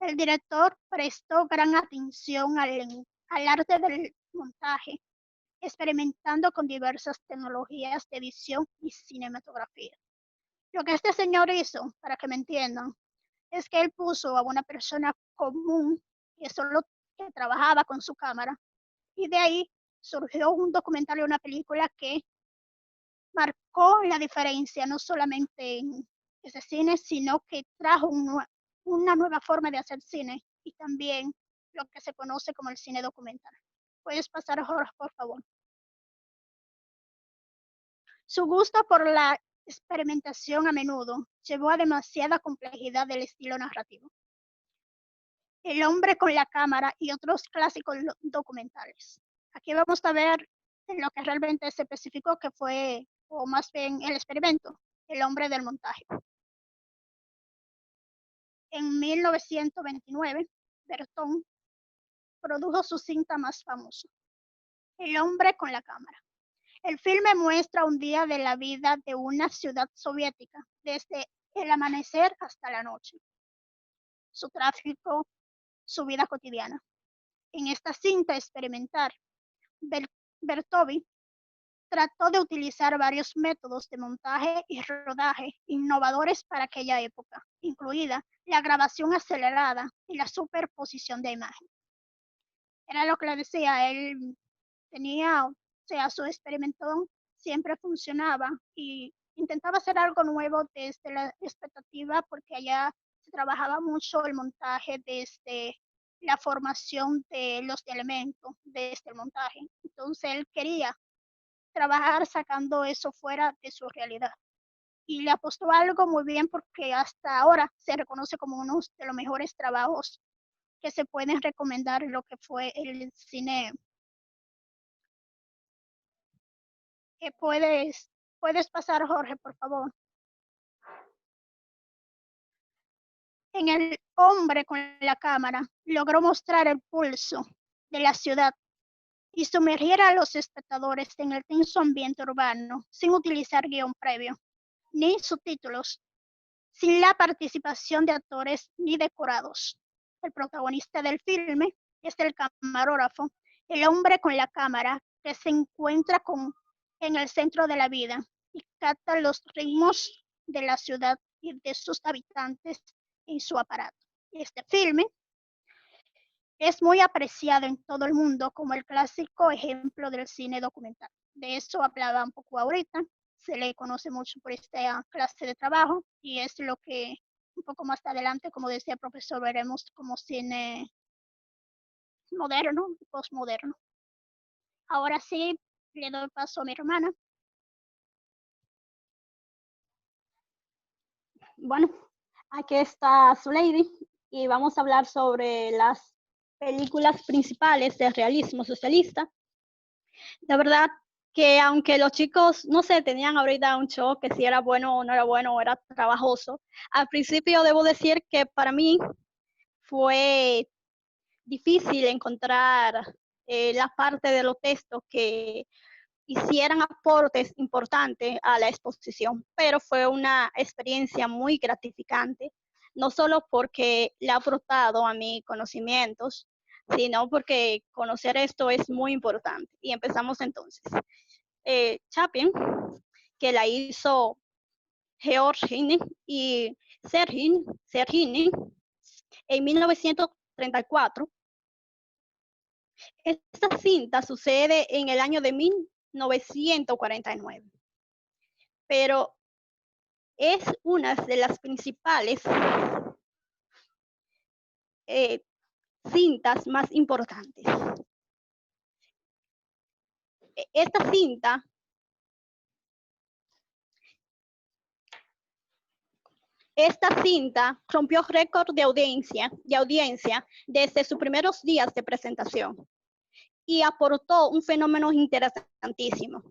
El director prestó gran atención al arte del montaje, experimentando con diversas tecnologías de edición y cinematografía. Lo que este señor hizo, para que me entiendan, es que él puso a una persona común que solo que trabajaba con su cámara y de ahí surgió un documental y una película que marcó la diferencia no solamente en ese cine, sino que trajo una nueva forma de hacer cine y también lo que se conoce como el cine documental. Puedes pasar, Jorge, por favor. Su gusto por la experimentación a menudo llevó a demasiada complejidad del estilo narrativo. El hombre con la cámara y otros clásicos documentales. Aquí vamos a ver lo que realmente se especificó que fue, o más bien el experimento, el hombre del montaje. En 1929, Berton produjo su cinta más famosa, El hombre con la cámara. El filme muestra un día de la vida de una ciudad soviética, desde el amanecer hasta la noche. Su tráfico, su vida cotidiana. En esta cinta experimental, Bertovi trató de utilizar varios métodos de montaje y rodaje innovadores para aquella época, incluida la grabación acelerada y la superposición de imagen. Era lo que le decía, él tenía, o sea, su experimento siempre funcionaba y intentaba hacer algo nuevo desde la expectativa, porque allá se trabajaba mucho el montaje desde la formación de los elementos, desde el montaje. Entonces él quería trabajar sacando eso fuera de su realidad. Y le apostó a algo muy bien, porque hasta ahora se reconoce como uno de los mejores trabajos que se pueden recomendar en lo que fue el cine. Puedes pasar, Jorge, por favor. En El hombre con la cámara logró mostrar el pulso de la ciudad y sumergir a los espectadores en el tenso ambiente urbano sin utilizar guión previo, ni subtítulos, sin la participación de actores ni decorados. El protagonista del filme es el camarógrafo, el hombre con la cámara que se encuentra en el centro de la vida y capta los ritmos de la ciudad y de sus habitantes en su aparato. Este filme es muy apreciado en todo el mundo como el clásico ejemplo del cine documental. De eso hablaba un poco ahorita. Se le conoce mucho por esta clase de trabajo y es lo que un poco más adelante, como decía el profesor, veremos como cine moderno, postmoderno. Ahora sí, le doy paso a mi hermana. Bueno, aquí está Zuleidi y vamos a hablar sobre las películas principales del realismo socialista. La verdad que aunque los chicos, no sé, tenían ahorita un shock que si era bueno o no era bueno o era trabajoso, al principio debo decir que para mí fue difícil encontrar la parte de los textos que hicieran aportes importantes a la exposición, pero fue una experiencia muy gratificante, no solo porque le ha aportado a mis conocimientos, sino porque conocer esto es muy importante. Y empezamos entonces. Chaplin, que la hizo Georgine y Sergini en 1934. Esta cinta sucede en el año de 1949, pero es una de las principales cintas más importantes. Esta cinta rompió récord de audiencia desde sus primeros días de presentación y aportó un fenómeno interesantísimo,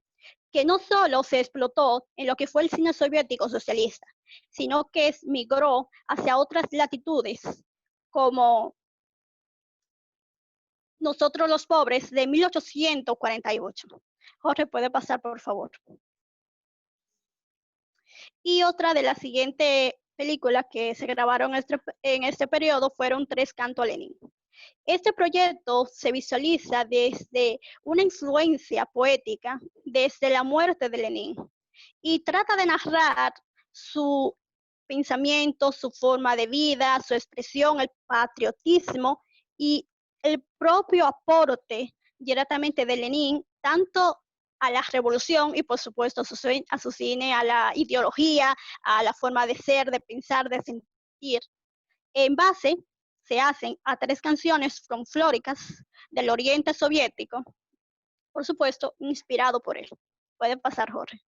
que no solo se explotó en lo que fue el cine soviético socialista, sino que migró hacia otras latitudes, como Nosotros los pobres, de 1848. Jorge, ¿puede pasar, por favor? Y otra de las siguientes películas que se grabaron en este periodo fueron Tres cantos a Lenin. Este proyecto se visualiza desde una influencia poética desde la muerte de Lenin y trata de narrar su pensamiento, su forma de vida, su expresión, el patriotismo y el propio aporte directamente de Lenin, tanto a la revolución y por supuesto a su cine, a la ideología, a la forma de ser, de pensar, de sentir. En base se hacen a 3 canciones folclóricas del Oriente Soviético, por supuesto, inspirado por él. Puede pasar, Jorge.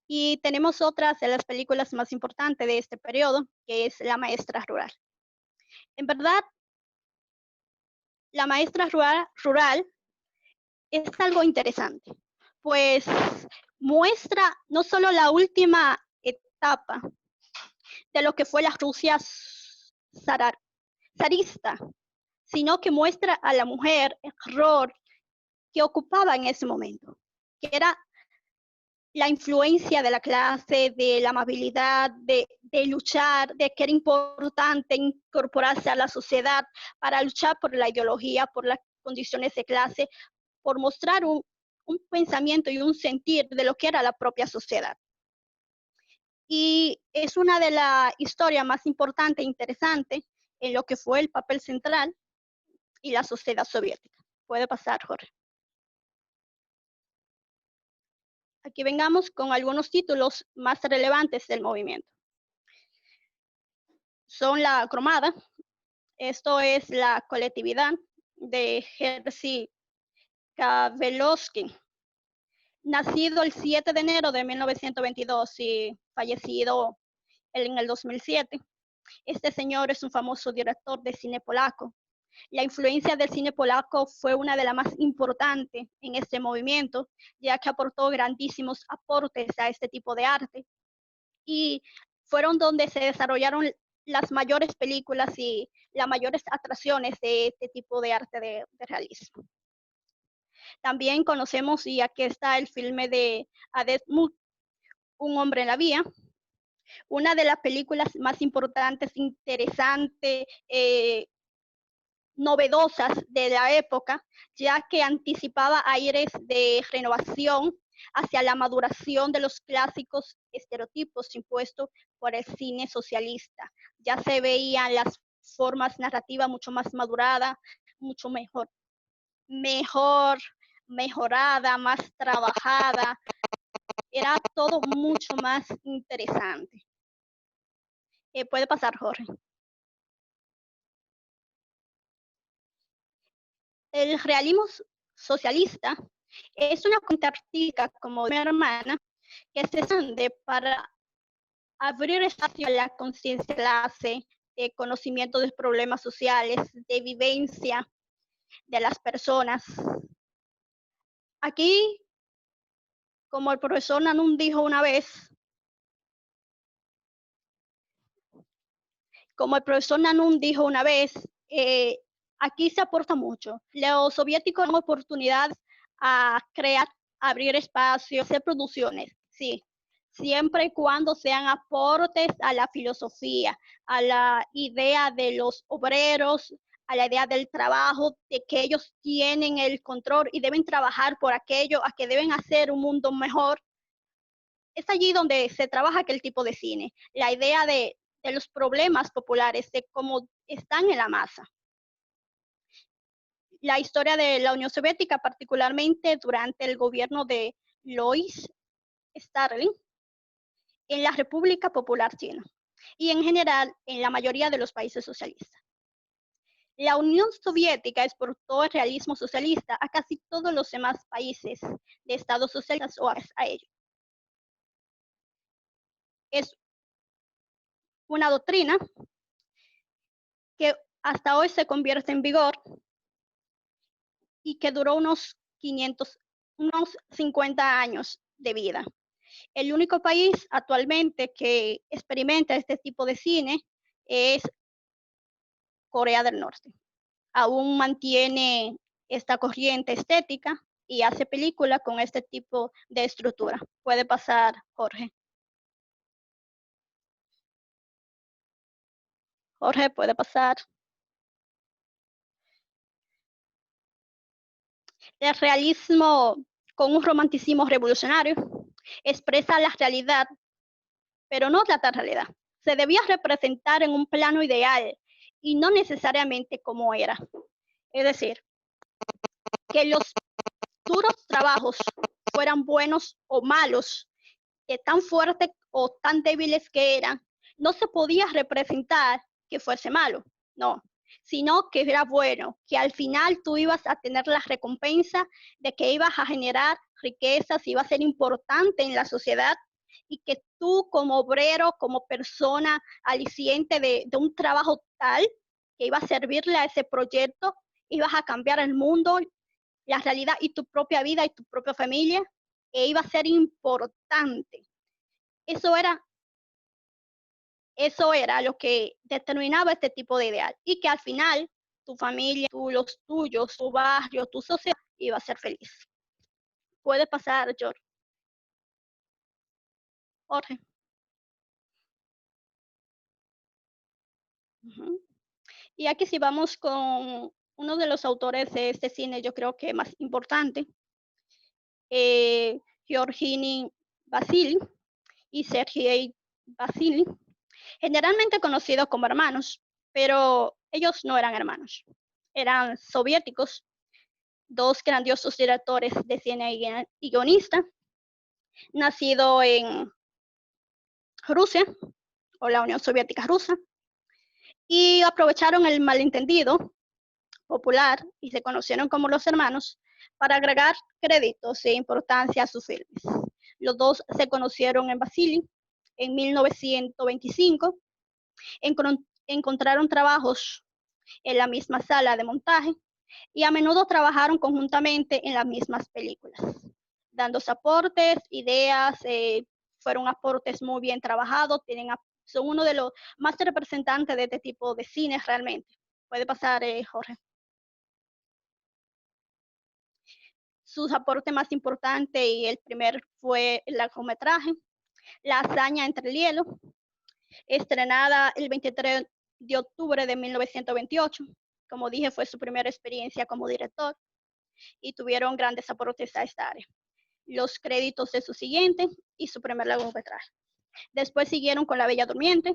Y tenemos otras de las películas más importantes de este periodo, que es La maestra rural. En verdad, La maestra rural es algo interesante, pues muestra no solo la última etapa de lo que fue la Rusia zarista, sino que muestra a la mujer el rol que ocupaba en ese momento, que era la influencia de la clase, de la amabilidad, de luchar, de que era importante incorporarse a la sociedad para luchar por la ideología, por las condiciones de clase, por mostrar un pensamiento y un sentir de lo que era la propia sociedad. Y es una de las historias más importantes e interesantes en lo que fue el papel central y la sociedad soviética. Puede pasar, Jorge. Aquí vengamos con algunos títulos más relevantes del movimiento. Son La Cromada, esto es La colectividad de Jerzy Kavelowski, nacido el 7 de enero de 1922 y fallecido en el 2007. Este señor es un famoso director de cine polaco. La influencia del cine polaco fue una de las más importantes en este movimiento, ya que aportó grandísimos aportes a este tipo de arte. Y fueron donde se desarrollaron las mayores películas y las mayores atracciones de este tipo de arte de realismo. También conocemos, y aquí está el filme de Adet Mut, Un hombre en la vía, una de las películas más importantes, interesantes, novedosas de la época, ya que anticipaba aires de renovación hacia la maduración de los clásicos estereotipos impuestos por el cine socialista. Ya se veían las formas narrativas mucho más maduradas, mucho mejorada, más trabajada. Era todo mucho más interesante. Puede pasar, Jorge. El realismo socialista es una cuenta artística como mi hermana que se expande para abrir espacio a la conciencia de clase, de conocimiento de problemas sociales, de vivencia de las personas. Aquí, como el profesor Nanún dijo una vez, aquí se aporta mucho. Los soviéticos dan oportunidades a crear, abrir espacios, hacer producciones, sí, siempre y cuando sean aportes a la filosofía, a la idea de los obreros, a la idea del trabajo, de que ellos tienen el control y deben trabajar por aquello, a que deben hacer un mundo mejor. Es allí donde se trabaja aquel tipo de cine, la idea de los problemas populares, de cómo están en la masa. La historia de la Unión Soviética, particularmente durante el gobierno de Louis Stalin, en la República Popular China y en general en la mayoría de los países socialistas. La Unión Soviética exportó el realismo socialista a casi todos los demás países de estados socialistas o a ellos. Es una doctrina que hasta hoy se convierte en vigor y que duró unos 50 años de vida. El único país actualmente que experimenta este tipo de cine es Corea del Norte. Aún mantiene esta corriente estética y hace películas con este tipo de estructura. Puede pasar, Jorge. Jorge, puede pasar. El realismo con un romanticismo revolucionario expresa la realidad, pero no la realidad. Se debía representar en un plano ideal y no necesariamente como era. Es decir, que los duros trabajos fueran buenos o malos, que tan fuertes o tan débiles que eran, no se podía representar que fuese malo, no, sino que era bueno, que al final tú ibas a tener la recompensa de que ibas a generar riquezas, iba a ser importante en la sociedad y que tú como obrero, como persona aliciente de un trabajo tal que iba a servirle a ese proyecto, ibas a cambiar el mundo, la realidad y tu propia vida y tu propia familia, e iba a ser importante. Eso era lo que determinaba este tipo de ideal y que al final tu familia, los tuyos, tu barrio, tu sociedad iba a ser feliz. Puede pasar, George. Jorge. Y aquí si vamos con uno de los autores de este cine, yo creo que más importante, Giorgini Vasili y Sergei Vasili, generalmente conocidos como hermanos, pero ellos no eran hermanos, eran soviéticos, dos grandiosos directores de cine y guionistas. nacido en Rusia o la Unión Soviética rusa, y aprovecharon el malentendido popular y se conocieron como los hermanos para agregar créditos e importancia a sus filmes. Los dos se conocieron en Vasily en 1925, encontraron trabajos en la misma sala de montaje y a menudo trabajaron conjuntamente en las mismas películas, dándose aportes, ideas, fueron aportes muy bien trabajados, son uno de los más representantes de este tipo de cine realmente. Puede pasar, Jorge. Sus aportes más importantes y el primer fue el largometraje, La hazaña entre el hielo, estrenada el 23 de octubre de 1928. Como dije, fue su primera experiencia como director y tuvieron grandes aportes a esta área. Los créditos de su siguiente y su primer largometraje. Después siguieron con La Bella Durmiente,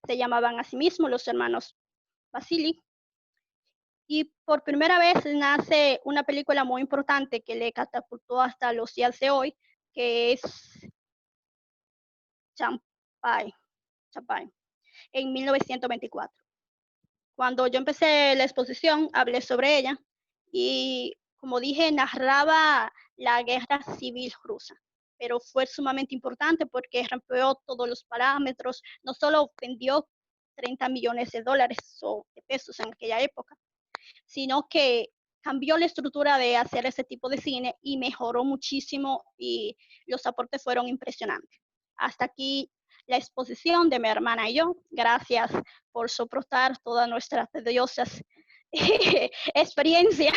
se llamaban a sí mismos los hermanos Vasily, y por primera vez nace una película muy importante que le catapultó hasta los días de hoy, que es Champagne, en 1924. Cuando yo empecé la exposición, hablé sobre ella y, como dije, narraba la guerra civil rusa, pero fue sumamente importante porque rompió todos los parámetros, no solo vendió 30 millones de dólares o de pesos en aquella época, sino que cambió la estructura de hacer ese tipo de cine y mejoró muchísimo y los aportes fueron impresionantes. Hasta aquí la exposición de mi hermana y yo. Gracias por soportar todas nuestras tediosas experiencias,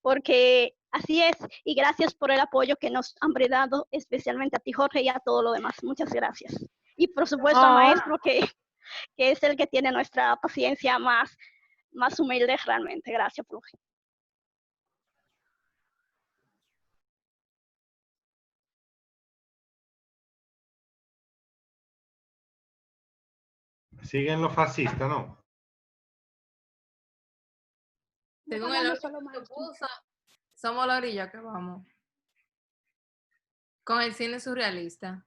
porque así es, y gracias por el apoyo que nos han brindado, especialmente a ti, Jorge, y a todo lo demás. Muchas gracias. Y por supuesto al maestro, que es el que tiene nuestra paciencia más humilde realmente. Gracias, profe. Siguen los fascistas, ¿no? Según el orden que puso, somos la orilla que vamos. Con el cine surrealista.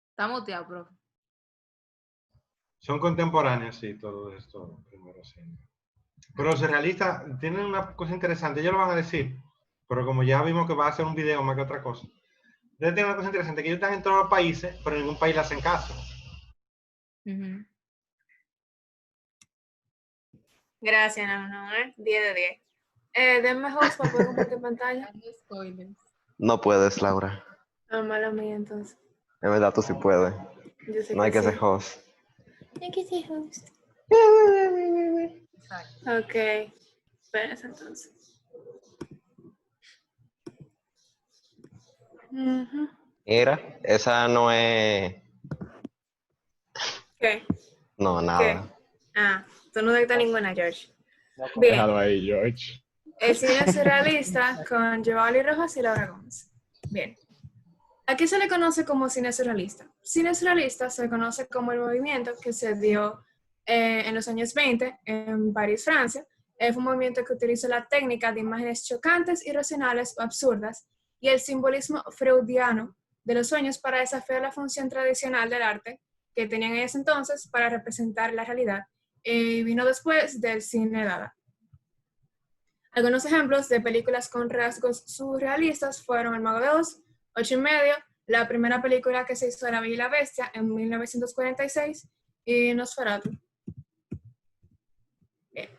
Está muteado, profe. Son contemporáneos, sí, todo esto. Pero los surrealistas tienen una cosa interesante, ellos lo van a decir, pero como ya vimos que va a ser un video más que otra cosa. Ellos tienen una cosa interesante, que ellos están en todos los países, pero en ningún país le hacen caso. Gracias, no, 10 de 10. Denme host para poder compartir pantalla. No puedes, Laura. Ah, mala mía, entonces. En verdad, tú sí puedes. Yo sé No hay que sí. ser host. Hay que ser host. Ok. Espérense entonces. Mira, esa no es... ¿Qué? No, nada. Ah, tú no detectas ninguna, George. Bien. Déjalo ahí, George. El cine surrealista con Giovanni Rojas y Laura Gómez. Bien. ¿A qué se le conoce como cine surrealista? Cine surrealista se conoce como el movimiento que se dio en los años 20 en París, Francia. Fue un movimiento que utilizó la técnica de imágenes chocantes, irracionales o absurdas y el simbolismo freudiano de los sueños para desafiar la función tradicional del arte que tenían en ese entonces para representar la realidad. Vino después del cine Dada. Algunos ejemplos de películas con rasgos surrealistas fueron El Mago de Oz, 8 y medio, la primera película que se hizo de La Bella y la Bestia en 1946 y Nosferatu. Bien.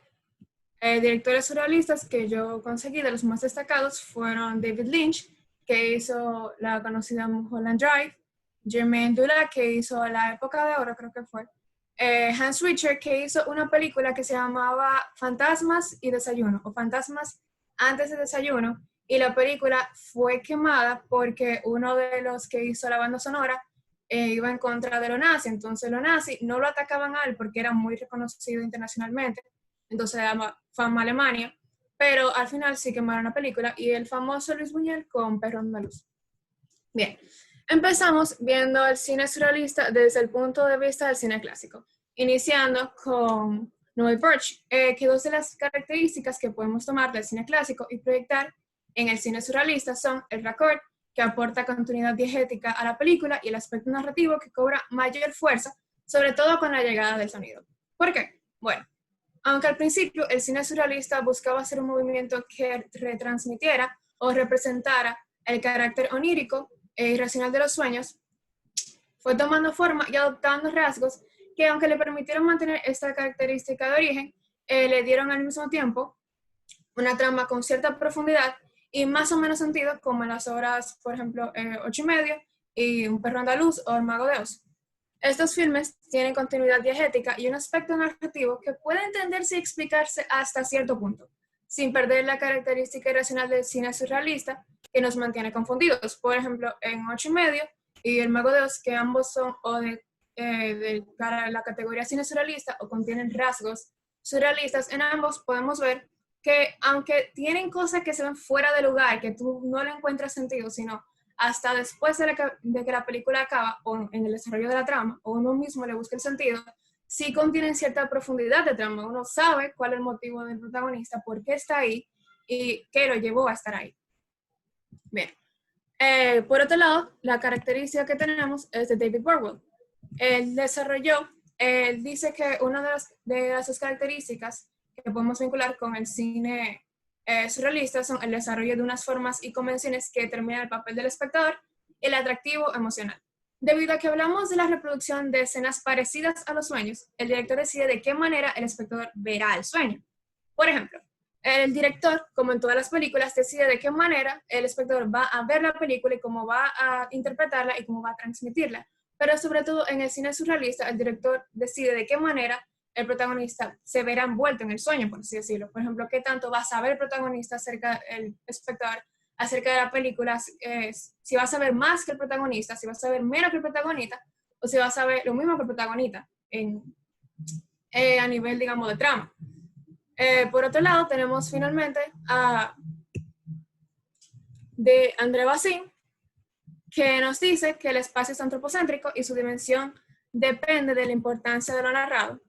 Directores surrealistas que yo conseguí de los más destacados fueron David Lynch, que hizo la conocida Mulholland Drive, Germaine Dulac, que hizo La Época de Oro, creo que fue, Hans Richter, que hizo una película que se llamaba Fantasmas y Desayuno, o Fantasmas antes de Desayuno, y la película fue quemada porque uno de los que hizo la banda sonora iba en contra de los nazis, entonces los nazis no lo atacaban a él porque era muy reconocido internacionalmente, entonces fama Alemania, pero al final sí quemaron la película, y el famoso Luis Buñuel con Perro Andaluz. Bien. Empezamos viendo el cine surrealista desde el punto de vista del cine clásico, iniciando con Noel Birch, que dos de las características que podemos tomar del cine clásico y proyectar en el cine surrealista son el raccord, que aporta continuidad diegética a la película, y el aspecto narrativo, que cobra mayor fuerza, sobre todo con la llegada del sonido. ¿Por qué? Bueno, aunque al principio el cine surrealista buscaba hacer un movimiento que retransmitiera o representara el carácter onírico e irracional de los sueños, fue tomando forma y adoptando rasgos que, aunque le permitieron mantener esta característica de origen, le dieron al mismo tiempo una trama con cierta profundidad y más o menos sentido, como en las obras, por ejemplo, 8 y medio y Un perro andaluz o El mago de Oz. Estos filmes tienen continuidad diegética y un aspecto narrativo que puede entenderse y explicarse hasta cierto punto, sin perder la característica irracional del cine surrealista que nos mantiene confundidos. Por ejemplo, en 8 y medio y El mago de Oz, que ambos son o de la categoría cine surrealista o contienen rasgos surrealistas, en ambos podemos ver que aunque tienen cosas que se ven fuera de lugar, que tú no le encuentras sentido, sino hasta después de que la película acaba o en el desarrollo de la trama, o uno mismo le busca el sentido, sí contienen cierta profundidad de trama. Uno sabe cuál es el motivo del protagonista, por qué está ahí y qué lo llevó a estar ahí. Bien. Por otro lado, la característica que tenemos es de David Burwell. Él dice que una de las características que podemos vincular con el cine surrealista son el desarrollo de unas formas y convenciones que determinan el papel del espectador y el atractivo emocional. Debido a que hablamos de la reproducción de escenas parecidas a los sueños, el director decide de qué manera el espectador verá el sueño. Por ejemplo, el director, como en todas las películas, decide de qué manera el espectador va a ver la película y cómo va a interpretarla y cómo va a transmitirla. Pero sobre todo en el cine surrealista, el director decide de qué manera el protagonista se verá envuelto en el sueño, por así decirlo. Por ejemplo, qué tanto va a saber el protagonista el espectador acerca de la película, si va a saber más que el protagonista, si va a saber menos que el protagonista, o si va a saber lo mismo que el protagonista a nivel, digamos, de trama. Por otro lado, tenemos finalmente de André Bazin, que nos dice que el espacio es antropocéntrico y su dimensión depende de la importancia de lo narrado,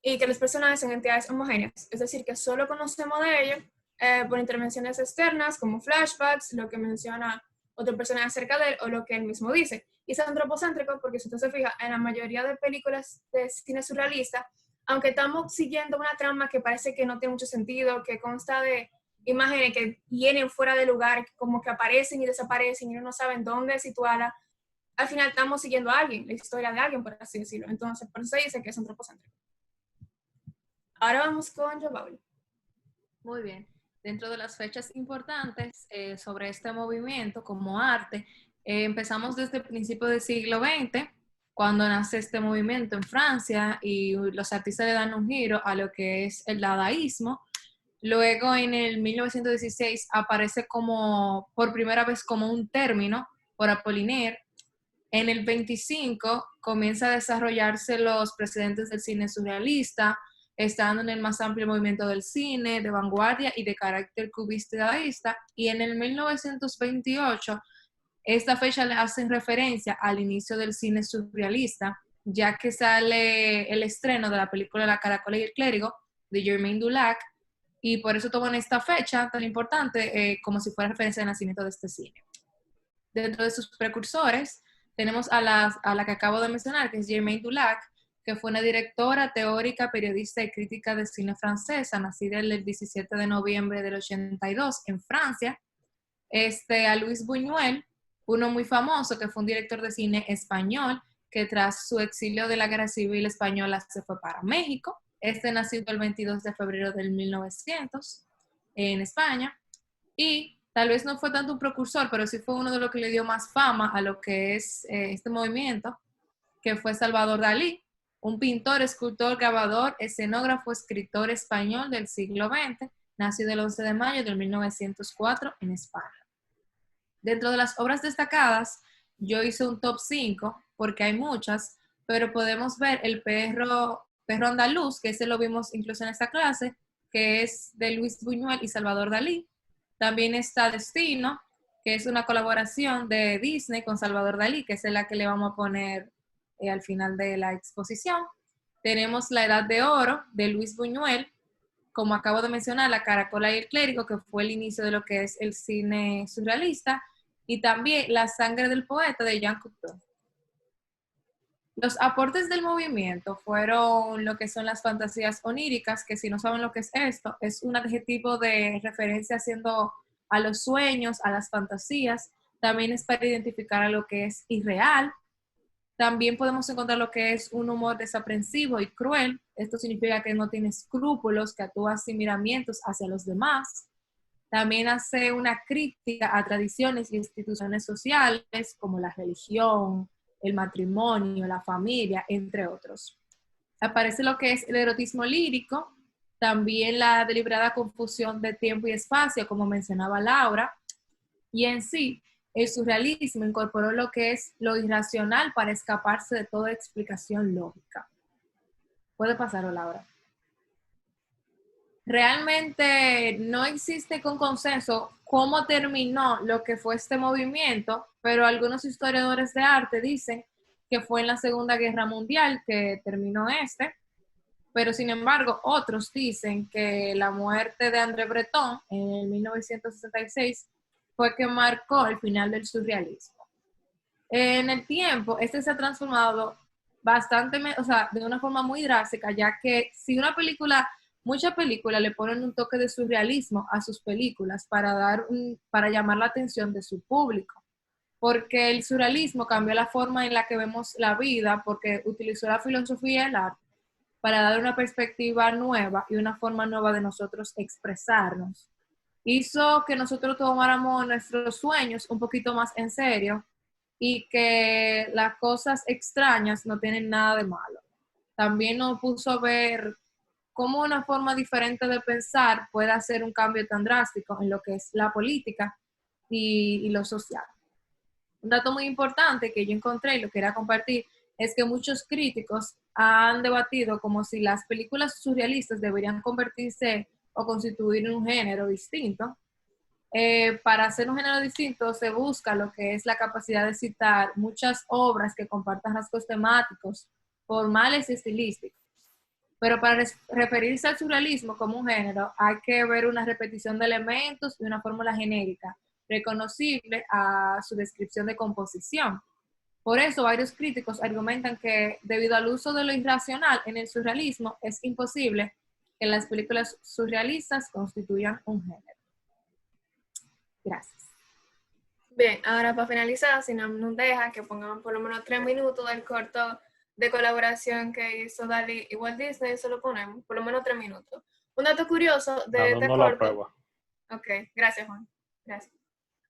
y que los personajes son entidades homogéneas, es decir, que solo conocemos de ellos por intervenciones externas, como flashbacks, lo que menciona otro personaje acerca de él, o lo que él mismo dice. Y es antropocéntrico porque, si usted se fija, en la mayoría de películas de cine surrealista, aunque estamos siguiendo una trama que parece que no tiene mucho sentido, que consta de imágenes que vienen fuera de lugar, como que aparecen y desaparecen y uno no sabe dónde situarla, al final estamos siguiendo a alguien, la historia de alguien, por así decirlo. Entonces, por eso se dice que es antropocéntrico. Ahora vamos con Jo Pauli. Muy bien. Dentro de las fechas importantes sobre este movimiento como arte, empezamos desde el principio del siglo XX, cuando nace este movimiento en Francia y los artistas le dan un giro a lo que es el dadaísmo. Luego en el 1916 aparece por primera vez como un término por Apollinaire. En el 25 comienza a desarrollarse los precedentes del cine surrealista, estando en el más amplio movimiento del cine, de vanguardia y de carácter cubista y dadaísta. Y en el 1928, esta fecha le hacen referencia al inicio del cine surrealista, ya que sale el estreno de la película La Caracola y el Clérigo, de Germain Dulac, y por eso toman esta fecha tan importante como si fuera referencia al nacimiento de este cine. Dentro de sus precursores, tenemos a la que acabo de mencionar, que es Germaine Dulac, que fue una directora, teórica, periodista y crítica de cine francesa, nacida el 17 de noviembre del 82 en Francia. A Luis Buñuel, uno muy famoso, que fue un director de cine español, que tras su exilio de la Guerra Civil Española se fue para México. Nació el 22 de febrero del 1900 en España. Y tal vez no fue tanto un precursor, pero sí fue uno de los que le dio más fama a lo que es este movimiento, que fue Salvador Dalí, un pintor, escultor, grabador, escenógrafo, escritor español del siglo XX, nacido el 11 de mayo de 1904 en España. Dentro de las obras destacadas, yo hice un top 5, porque hay muchas, pero podemos ver El perro andaluz, que ese lo vimos incluso en esta clase, que es de Luis Buñuel y Salvador Dalí. También está Destino, que es una colaboración de Disney con Salvador Dalí, que es la que le vamos a poner al final de la exposición. Tenemos La Edad de Oro, de Luis Buñuel, como acabo de mencionar, La Caracola y el Clérigo, que fue el inicio de lo que es el cine surrealista, y también La Sangre del Poeta de Jean Cocteau. Los aportes del movimiento fueron lo que son las fantasías oníricas, que si no saben lo que es esto, es un adjetivo de referencia haciendo a los sueños, a las fantasías. También es para identificar a lo que es irreal. También podemos encontrar lo que es un humor desaprensivo y cruel. Esto significa que no tiene escrúpulos, que actúa sin miramientos hacia los demás. También hace una crítica a tradiciones y instituciones sociales como la religión, el matrimonio, la familia, entre otros. Aparece lo que es el erotismo lírico, también la deliberada confusión de tiempo y espacio, como mencionaba Laura, y en sí, el surrealismo incorporó lo que es lo irracional para escaparse de toda explicación lógica. Puede pasarlo, Laura. Realmente no existe con consenso cómo terminó lo que fue este movimiento, pero algunos historiadores de arte dicen que fue en la Segunda Guerra Mundial que terminó pero sin embargo otros dicen que la muerte de André Breton en 1966 fue que marcó el final del surrealismo. En el tiempo, este se ha transformado bastante, o sea, de una forma muy drástica, ya que si muchas películas le ponen un toque de surrealismo a sus películas para llamar la atención de su público. Porque el surrealismo cambió la forma en la que vemos la vida, porque utilizó la filosofía y el arte para dar una perspectiva nueva y una forma nueva de nosotros expresarnos. Hizo que nosotros tomáramos nuestros sueños un poquito más en serio y que las cosas extrañas no tienen nada de malo. También nos puso a ver cómo una forma diferente de pensar puede hacer un cambio tan drástico en lo que es la política y lo social. Un dato muy importante que yo encontré y lo quería compartir es que muchos críticos han debatido como si las películas surrealistas deberían convertirse o constituir un género distinto. Para hacer un género distinto se busca lo que es la capacidad de citar muchas obras que compartan rasgos temáticos, formales y estilísticos. Pero para referirse al surrealismo como un género hay que ver una repetición de elementos y una fórmula genérica reconocible a su descripción de composición. Por eso varios críticos argumentan que debido al uso de lo irracional en el surrealismo es imposible que las películas surrealistas constituyan un género. Gracias. Bien, ahora para finalizar, si no nos deja que pongamos por lo menos 3 minutos del corto de colaboración que hizo Dalí y Walt Disney, eso lo ponemos, por lo menos 3 minutos. Un dato curioso de este corto. Ok, gracias Juan. Gracias.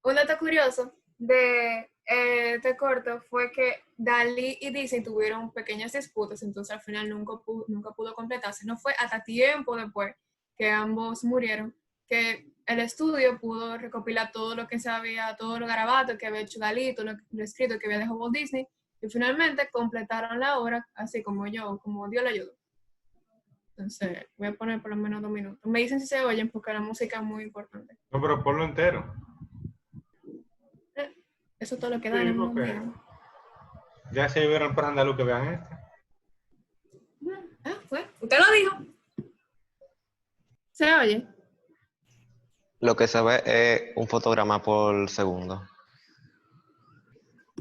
Un dato curioso de este corto fue que Dalí y Disney tuvieron pequeñas disputas, entonces al final nunca pudo completarse. No fue hasta tiempo después que ambos murieron que el estudio pudo recopilar todo lo que sabía, todo lo garabato que había hecho Dalí, todo lo escrito que había dejado Walt Disney, y finalmente completaron la obra, así como Dios le ayudó. Entonces, voy a poner por lo menos 2 minutos. Me dicen si se oyen, porque la música es muy importante. No, pero ponlo entero. Eso es todo lo que da. Sí, porque ya se vieron por andaluz que vean este. Pues, usted lo dijo. ¿Se oye? Lo que se ve es un fotograma por segundo.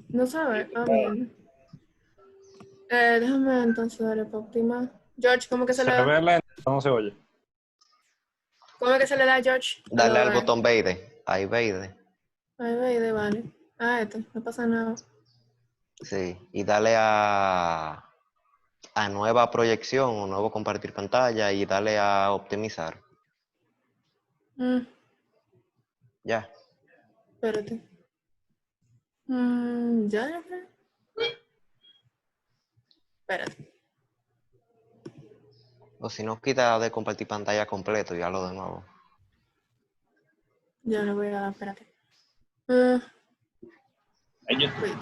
No sabe. Bien. Déjame entonces darle para optimar. George, ¿cómo que se le da? Se ve lento, no se oye. ¿Cómo es que se le da, George? Dale al botón verde. Ahí verde. Ahí verde, vale. No pasa nada. Sí, y dale a nueva proyección o nuevo compartir pantalla y dale a optimizar. Ya. Espérate. Ya creo. Espérate. O si no, quita de compartir pantalla completo y hazlo de nuevo. Ya le voy a dar, espérate. En YouTube.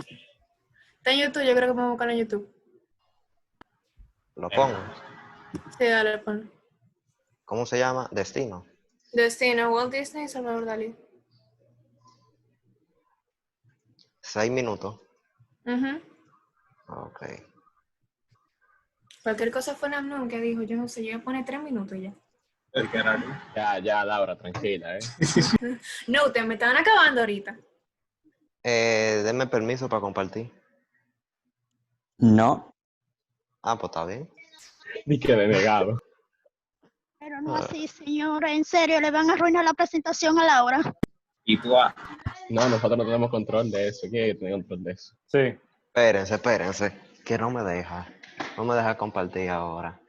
Está en YouTube, yo creo que me voy a buscar en YouTube. ¿Lo pongo? Sí, dale, ponlo. ¿Cómo se llama? Destino. Destino, Walt Disney y Salvador Dalí. 6 minutos. Ok. Cualquier cosa fue Namnun que dijo, yo no sé, yo voy a poner 3 minutos ya. Ya, Laura, tranquila, ¿eh? No, ustedes me estaban acabando ahorita. Denme permiso para compartir. No. Ah, pues está bien. Ni que denegado. Pero no así, señora. En serio, le van a arruinar la presentación a Laura. ¿Y tú? No, nosotros no tenemos control de eso. ¿Quién hay que tener control de eso? Sí. Espérense, que no me deja. No me deja compartir ahora.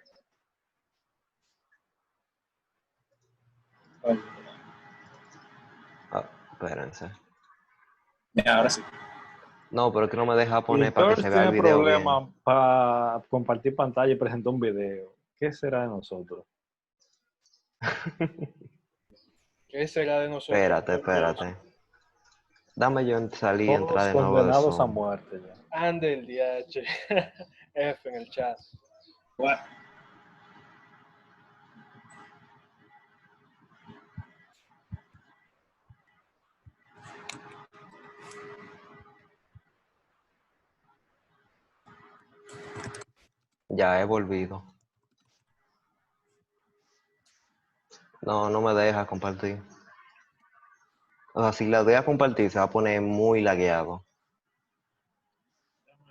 Espérense. Ahora sí. No, pero es que no me deja poner para que George se vea el tiene video bien. problema para compartir pantalla y presentar un video. ¿Qué será de nosotros? ¿Qué será de nosotros? Espérate. Dame yo salir y entrar Todos de nuevo de condenados a Zoom. muerte ya. Ande el DH. F en el chat. What? Ya he volvido. No me deja compartir. O sea, si la doy a compartir se va a poner muy lagueado.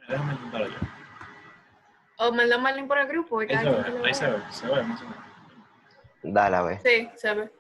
Déjame intentarlo yo. O mandamos el link por el grupo. Y Ahí cada se quien que ve, lo ahí se vea. ve, se ve más o menos. Dale a ver. Sí, se ve.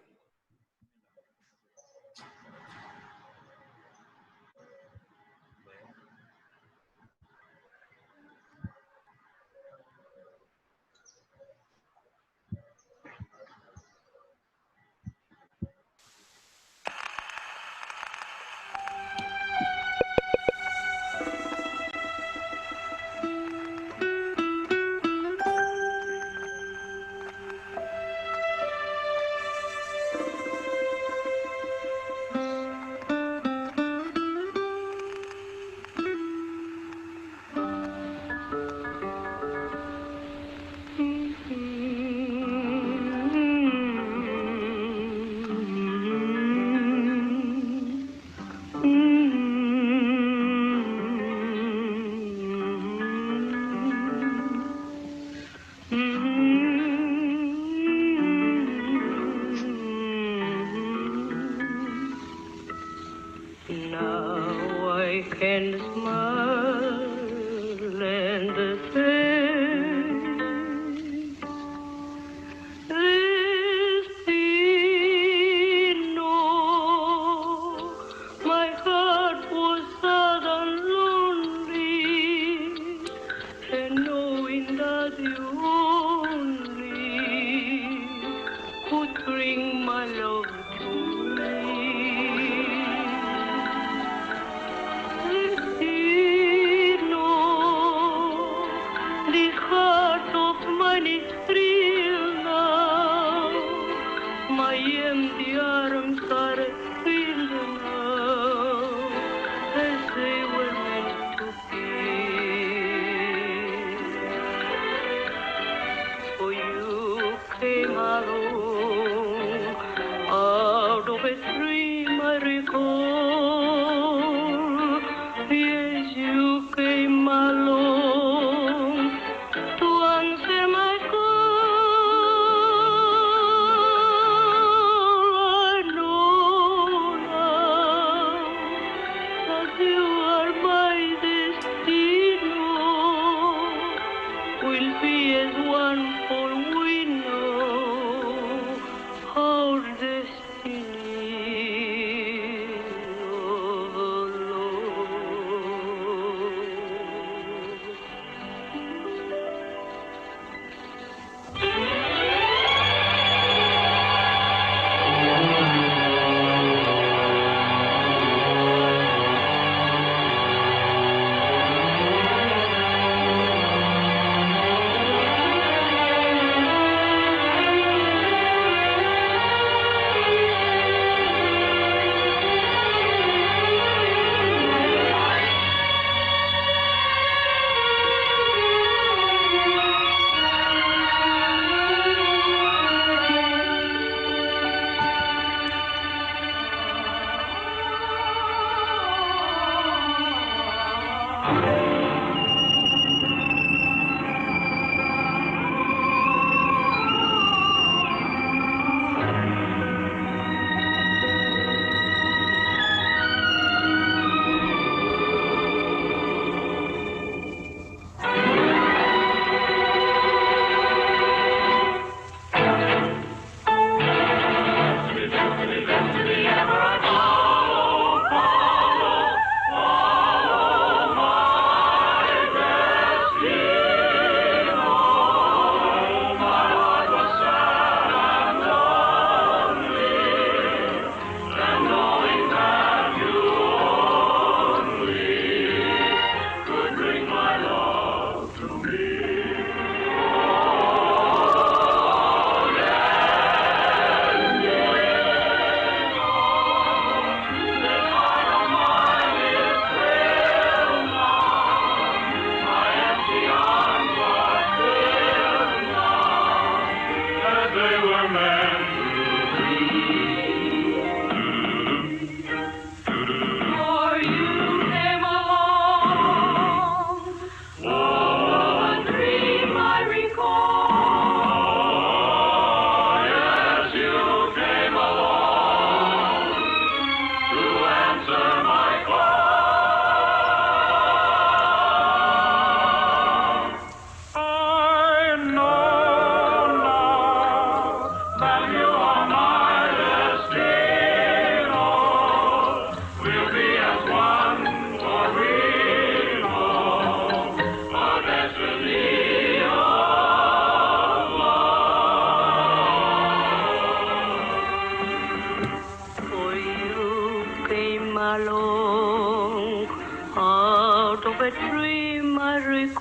came along. Out of a dream I recall.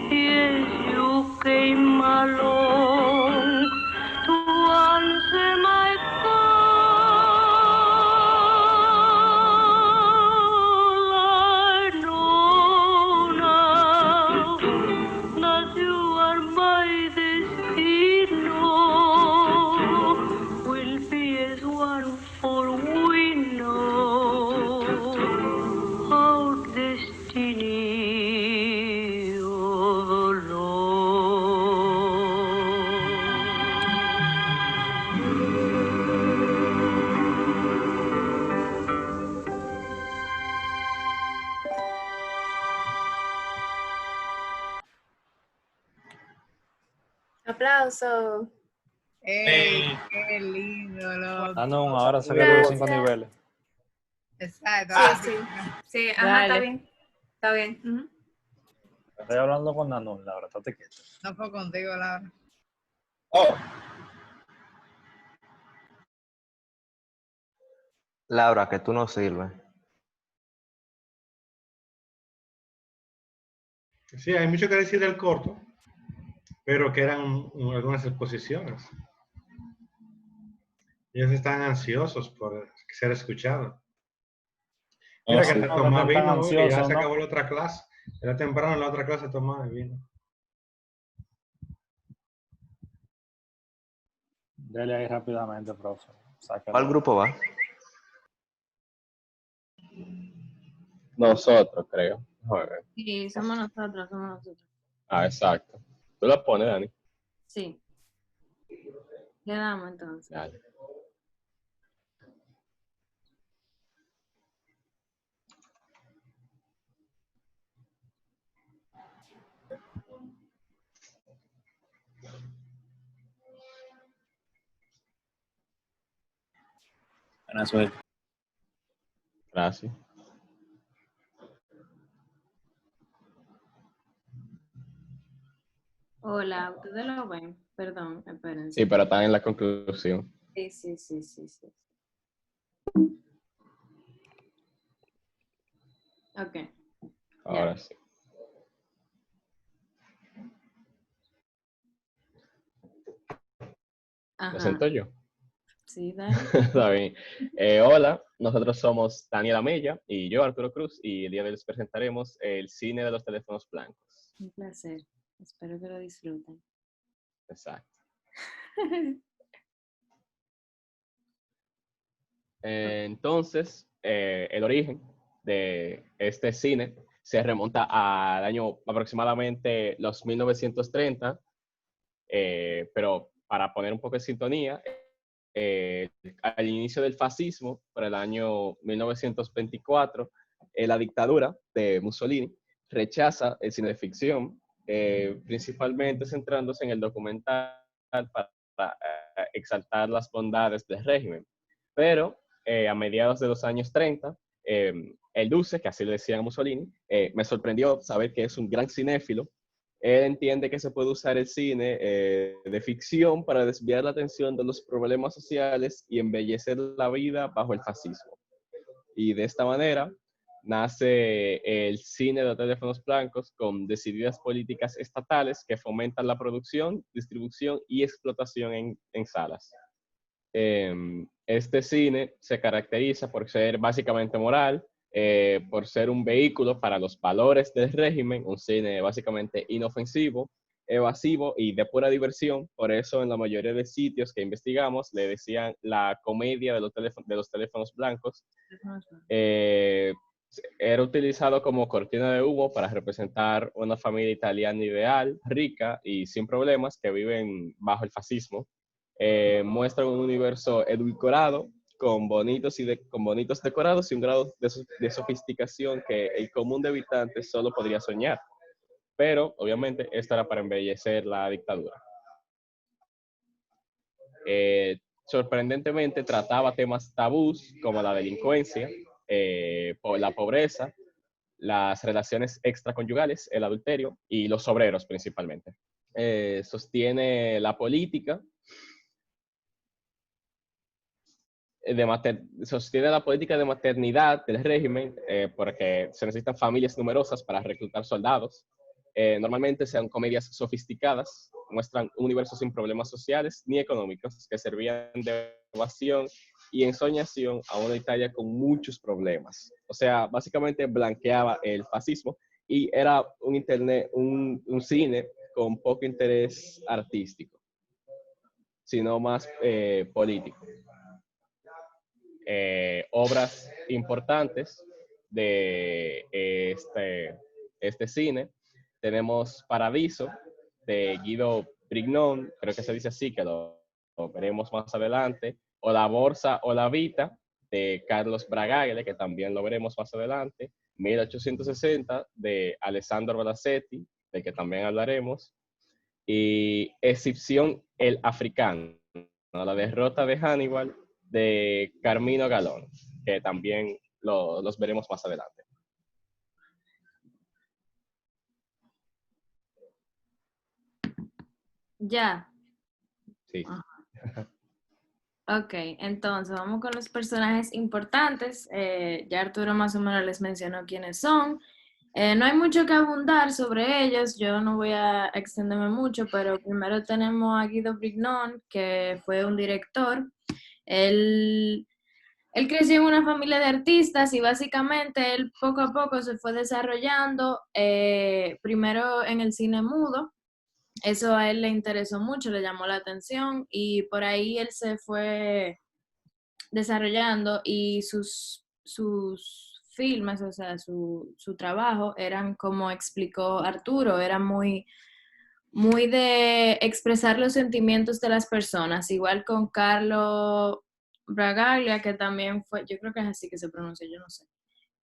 Yes, you came along to answer my call. I know now that you are my destino. Will be as one, for we know our destiny all Aplauso. ¡Ey! ¡Qué lindo, loco! No, ahora salió con los 5 Gracias. niveles. Exacto. Sí, sí. Sí, ajá, está Dale. bien. Está bien. Ujú. Estoy hablando con Nanón, Laura, estate quieto. No fue contigo, Laura. Laura, que tú no sirves. Sí, hay mucho que decir del corto, pero que eran algunas exposiciones. Ellos están ansiosos por ser escuchados. Mira que sí. hasta No, Tomás no están vino, que ya ansiosos, se ¿no? acabó la otra clase. Era temprano en la otra clase Tomás vino. Dale ahí rápidamente, profe. Sácalo. ¿Cuál grupo va? Nosotros, creo. Déjame ver. Sí, somos nosotros, somos nosotros. Ah, exacto. Tú la pones, Dani. Sí. Le damos entonces. Dale. Buena suerte. Gracias. Hola, ustedes lo ven. Perdón, espérense. Sí, pero están en la conclusión. Sí, sí, sí, sí, sí. Ok. Ahora sí. Ajá. ¿Me siento yo? Sí, Dani. Está bien. Hola, nosotros somos Daniela Mella y yo, Arturo Cruz, y el día de hoy les presentaremos el cine de los teléfonos blancos. Un placer. Espero que lo disfruten. Exacto. Entonces, el origen de este cine se remonta al año aproximadamente los 1930, pero para poner un poco de sintonía, al inicio del fascismo, por el año 1924, la dictadura de Mussolini rechaza el cine de ficción, principalmente centrándose en el documental para exaltar las bondades del régimen. Pero a mediados de los años 30, el Duce, que así le decían a Mussolini, me sorprendió saber que es un gran cinéfilo. Él entiende que se puede usar el cine de ficción para desviar la atención de los problemas sociales y embellecer la vida bajo el fascismo. Y de esta manera nace el cine de teléfonos blancos con decididas políticas estatales que fomentan la producción, distribución y explotación en salas. Este cine se caracteriza por ser básicamente moral, por ser un vehículo para los valores del régimen, un cine básicamente inofensivo, evasivo y de pura diversión. Por eso en la mayoría de sitios que investigamos le decían la comedia de los teléfonos blancos. Era utilizado como cortina de humo para representar una familia italiana ideal, rica y sin problemas que viven bajo el fascismo. Muestran un universo edulcorado con bonitos decorados y un grado de sofisticación que el común de habitantes solo podría soñar. Pero, obviamente, esto era para embellecer la dictadura. Sorprendentemente, trataba temas tabús como la delincuencia, la pobreza, las relaciones extraconyugales, el adulterio y los obreros principalmente. Sostiene la política sostiene la política de maternidad del régimen porque se necesitan familias numerosas para reclutar soldados. Normalmente sean comedias sofisticadas, muestran un universo sin problemas sociales ni económicos que servían de evasión y ensoñación a una Italia con muchos problemas. O sea, básicamente blanqueaba el fascismo y era un cine con poco interés artístico, sino más político. Obras importantes de este cine. Tenemos Paradiso, de Guido Brignon, creo que se dice así, que lo veremos más adelante. O La Borsa o la Vita, de Carlos Bragagle, que también lo veremos más adelante. 1860, de Alessandro Balasetti, del que también hablaremos. Y Escipión el Africano, la derrota de Hannibal, de Carmino Galón, que también los veremos más adelante. Ya. Sí. Ok, entonces vamos con los personajes importantes. Ya Arturo más o menos les mencionó quiénes son. No hay mucho que abundar sobre ellos, yo no voy a extenderme mucho, pero primero tenemos a Guido Brignon, que fue un director. Él creció en una familia de artistas y básicamente él poco a poco se fue desarrollando, primero en el cine mudo. Eso a él le interesó mucho, le llamó la atención y por ahí él se fue desarrollando y sus filmes, o sea, su trabajo eran, como explicó Arturo, era muy de expresar los sentimientos de las personas, igual con Carlo Bragaglia, que también fue, yo creo que es así que se pronuncia, yo no sé.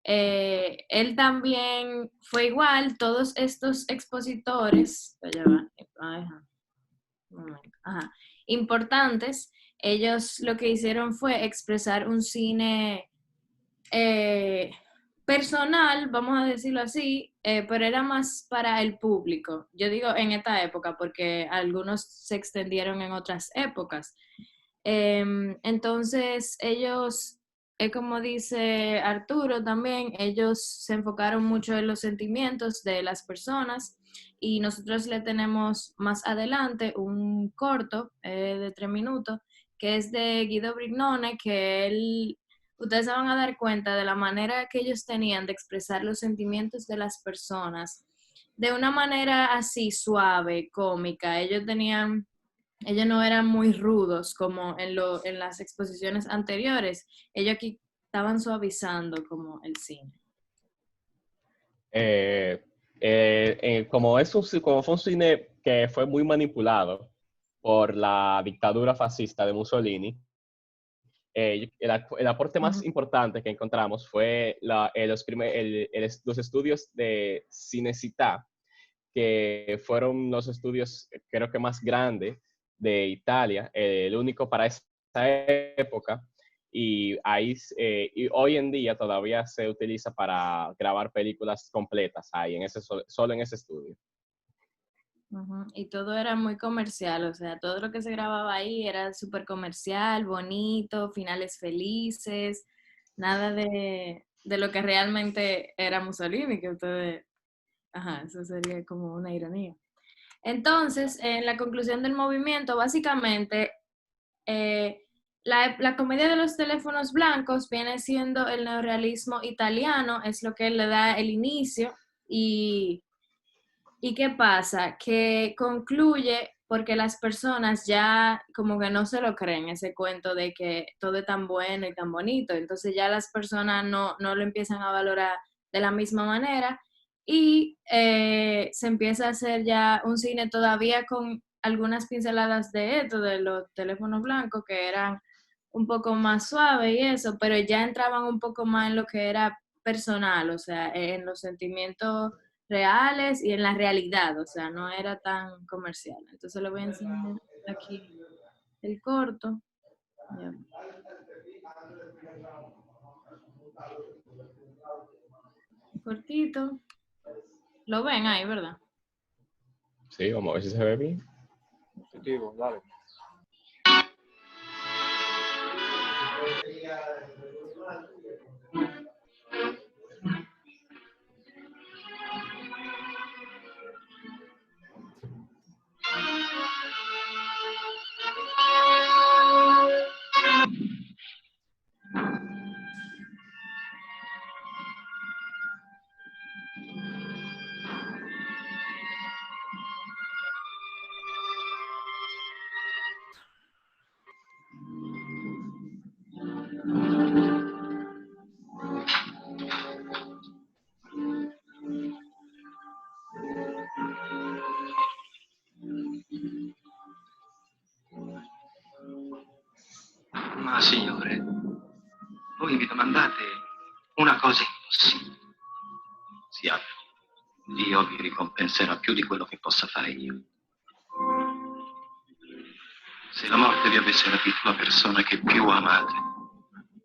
Él también fue igual, todos estos expositores, importantes, ellos lo que hicieron fue expresar un cine personal, vamos a decirlo así, pero era más para el público. Yo digo en esta época porque algunos se extendieron en otras épocas. Entonces ellos, como dice Arturo también, ellos se enfocaron mucho en los sentimientos de las personas y nosotros le tenemos más adelante un corto de 3 minutos que es de Guido Brignone, que ustedes se van a dar cuenta de la manera que ellos tenían de expresar los sentimientos de las personas de una manera así suave, cómica. Ellos no eran muy rudos como en las exposiciones anteriores. Ellos aquí estaban suavizando como el cine. Como fue un cine que fue muy manipulado por la dictadura fascista de Mussolini, el aporte más importante que encontramos fue los estudios de Cinecittà, que fueron los estudios creo que más grandes de Italia, el único para esa época, y hoy en día todavía se utiliza para grabar películas completas ahí, solo en ese estudio. Y todo era muy comercial, o sea, todo lo que se grababa ahí era súper comercial, bonito, finales felices, nada de lo que realmente era Mussolini, que ustedes, eso sería como una ironía. Entonces, en la conclusión del movimiento, básicamente, la comedia de los teléfonos blancos viene siendo el neorrealismo italiano, es lo que le da el inicio. ¿Y qué pasa? Que concluye porque las personas ya como que no se lo creen, ese cuento de que todo es tan bueno y tan bonito. Entonces ya las personas no lo empiezan a valorar de la misma manera y se empieza a hacer ya un cine todavía con algunas pinceladas de esto, de los teléfonos blancos, que eran un poco más suaves y eso, pero ya entraban un poco más en lo que era personal, o sea, en los sentimientos reales y en la realidad, o sea, no era tan comercial. Entonces le voy a enseñar aquí el corto. Ya. Cortito. Lo ven ahí, ¿verdad? Sí, vamos a ver si se ve bien. Positivo, dale. Ma signore, voi mi domandate una cosa impossibile. Siate, Dio vi ricompenserà più di quello che possa fare io. Se la morte vi avesse rapito la persona che più amate,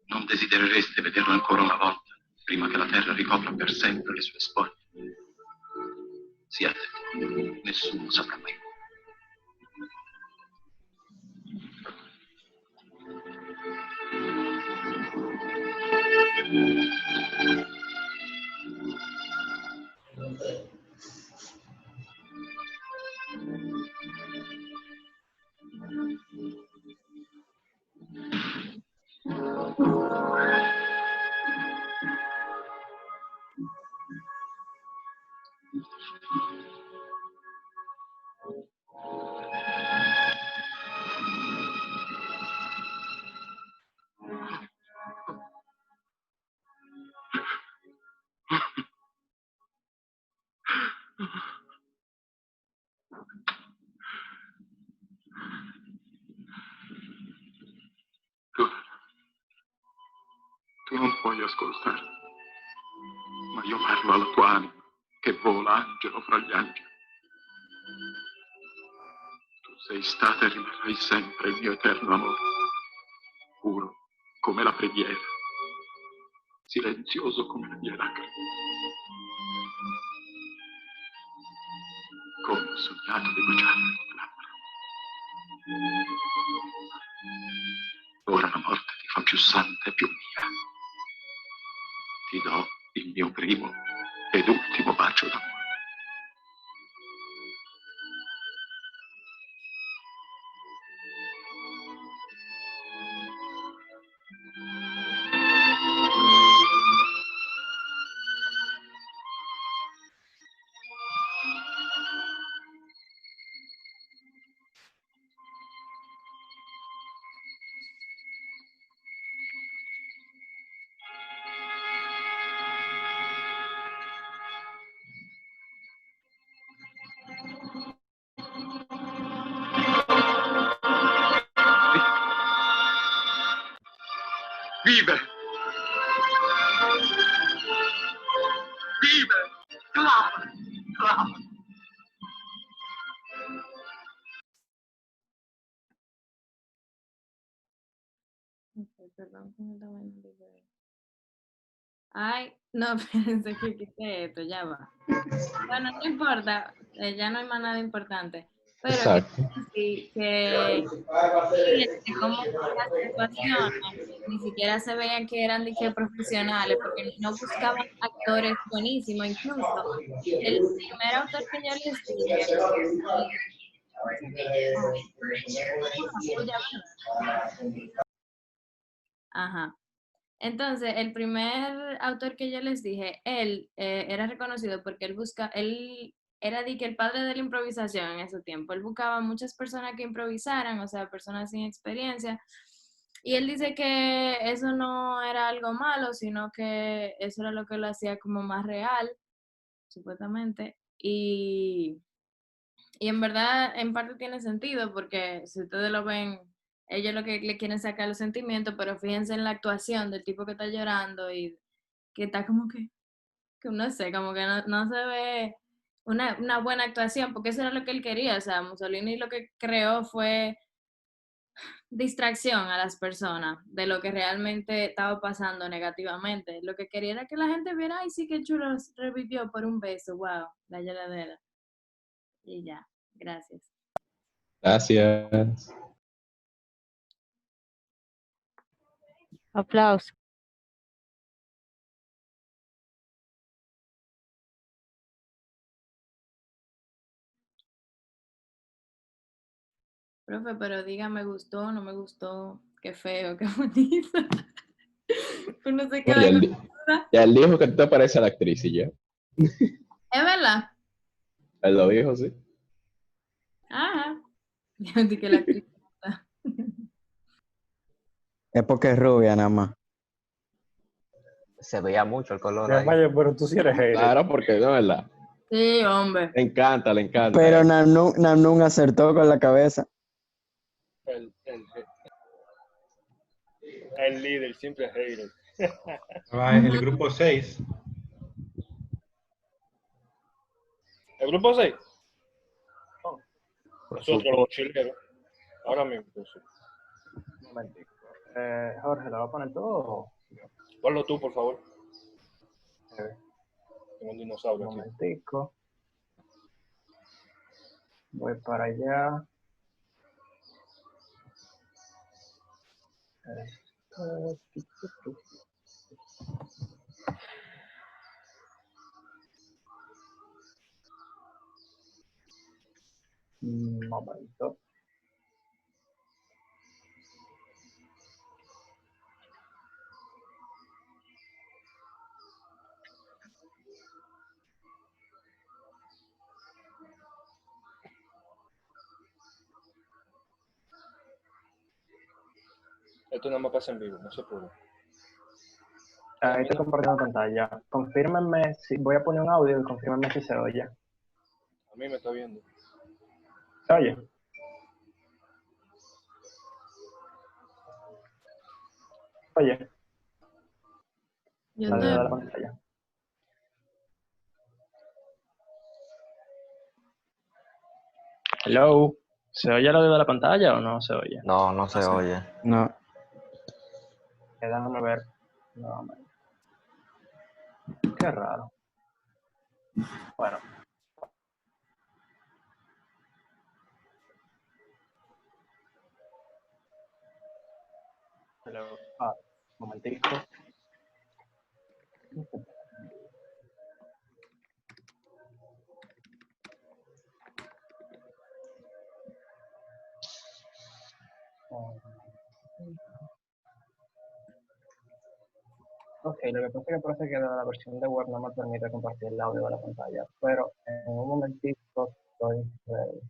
non desiderereste vederla ancora una volta, prima che la terra ricopra per sempre le sue spoglie. Siate, nessuno saprà mai. Tu non puoi ascoltare, ma io parlo alla tua anima, che vola angelo fra gli angeli. Tu sei stata e rimarrai sempre il mio eterno amore, puro come la preghiera, silenzioso come le mie lacrime. Come ho sognato di baciarti le tue labbra. Ora la morte ti fa più santa e più mia. Ti do il mio primo ed ultimo bacio d'amore. Vive! Vive! Clama! Clama! Ok, perdón, ¿cómo está bueno el video? Ay, no, pensé que quité esto, ya va. Bueno, no importa, ya no hay más nada importante. Pero Exacto. sí que cómo las situaciones ni siquiera se veían que eran de que profesionales, porque no buscaban actores buenísimos. Incluso el primer autor que yo les dije, ajá. Entonces, el primer autor que yo les dije, él era reconocido porque él era de que el padre de la improvisación en ese tiempo. Él buscaba muchas personas que improvisaran, o sea, personas sin experiencia. Y él dice que eso no era algo malo, sino que eso era lo que lo hacía como más real, supuestamente. Y en verdad, en parte tiene sentido, porque si ustedes lo ven, ellos lo que le quieren sacar los sentimientos, pero fíjense en la actuación del tipo que está llorando y que está como que no sé, como que no se ve una buena actuación, porque eso era lo que él quería. O sea, Mussolini lo que creó fue distracción a las personas de lo que realmente estaba pasando negativamente. Lo que quería era que la gente viera, ay, sí, qué chulo, revivió por un beso, wow, la lloradera. Y ya, gracias. Gracias. Aplausos. Profe, pero diga, me gustó, no me gustó, qué feo, qué bonito. Uno se No, queda ya, con él, la duda. ya él dijo que tú te pareces a la actriz y ya. ¿Es verdad? Él lo dijo, sí. Ajá. Yo dije que la actriz. Es porque es rubia nada más. Se veía mucho el color Ya, ahí. Mayo, pero tú sí eres hater. Claro, porque no, ¿verdad? Sí, hombre. Le encanta, le encanta. Pero Namnung acertó con la cabeza. El líder, siempre hater. El grupo 6. ¿El grupo 6? Por Nosotros supuesto. los chileros. Ahora mismo. Pues, sí. Un momentico. Jorge, ¿lo va a poner todo? Ponlo tú, por favor. Eh, Tengo un dinosaurio Un aquí. momentico. Voy para allá. Un momento. Esto nada más pasa en vivo, no se puede. Ahí estoy compartiendo pantalla. Confírmenme si voy a poner un audio y confírmenme si se oye. A mí me está viendo. ¿Se oye? Oye. Yo Dale te... a la pantalla. Hello. ¿Se oye el audio de la pantalla o no se oye? No, no se oye. No. Déjame ver nuevamente. Qué raro. Bueno. Hello. Un momentico. Ok, lo que pasa es que parece que la versión de web no me permite compartir el audio de la pantalla, pero en un momentito estoy ready.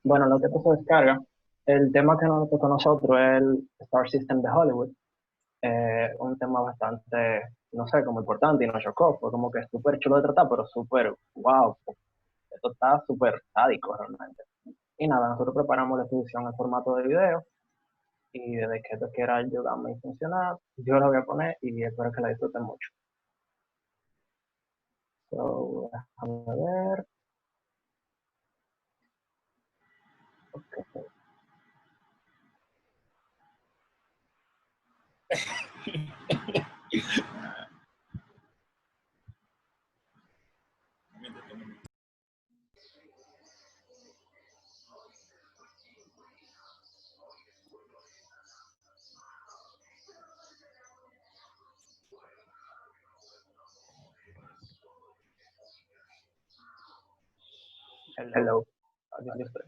Bueno, lo que esto se descarga, el tema que nos toca a nosotros es el Star System de Hollywood. Un tema bastante, no sé, como importante y nos chocó. Fue como que súper chulo de tratar, pero súper, wow, esto está súper sádico realmente. Y nada, nosotros preparamos la exposición en formato de video y desde que esto quiera ayudarme y funcionar, yo la voy a poner y espero que la disfruten mucho. So, déjame ver. Okay. Hello. Aquí estoy.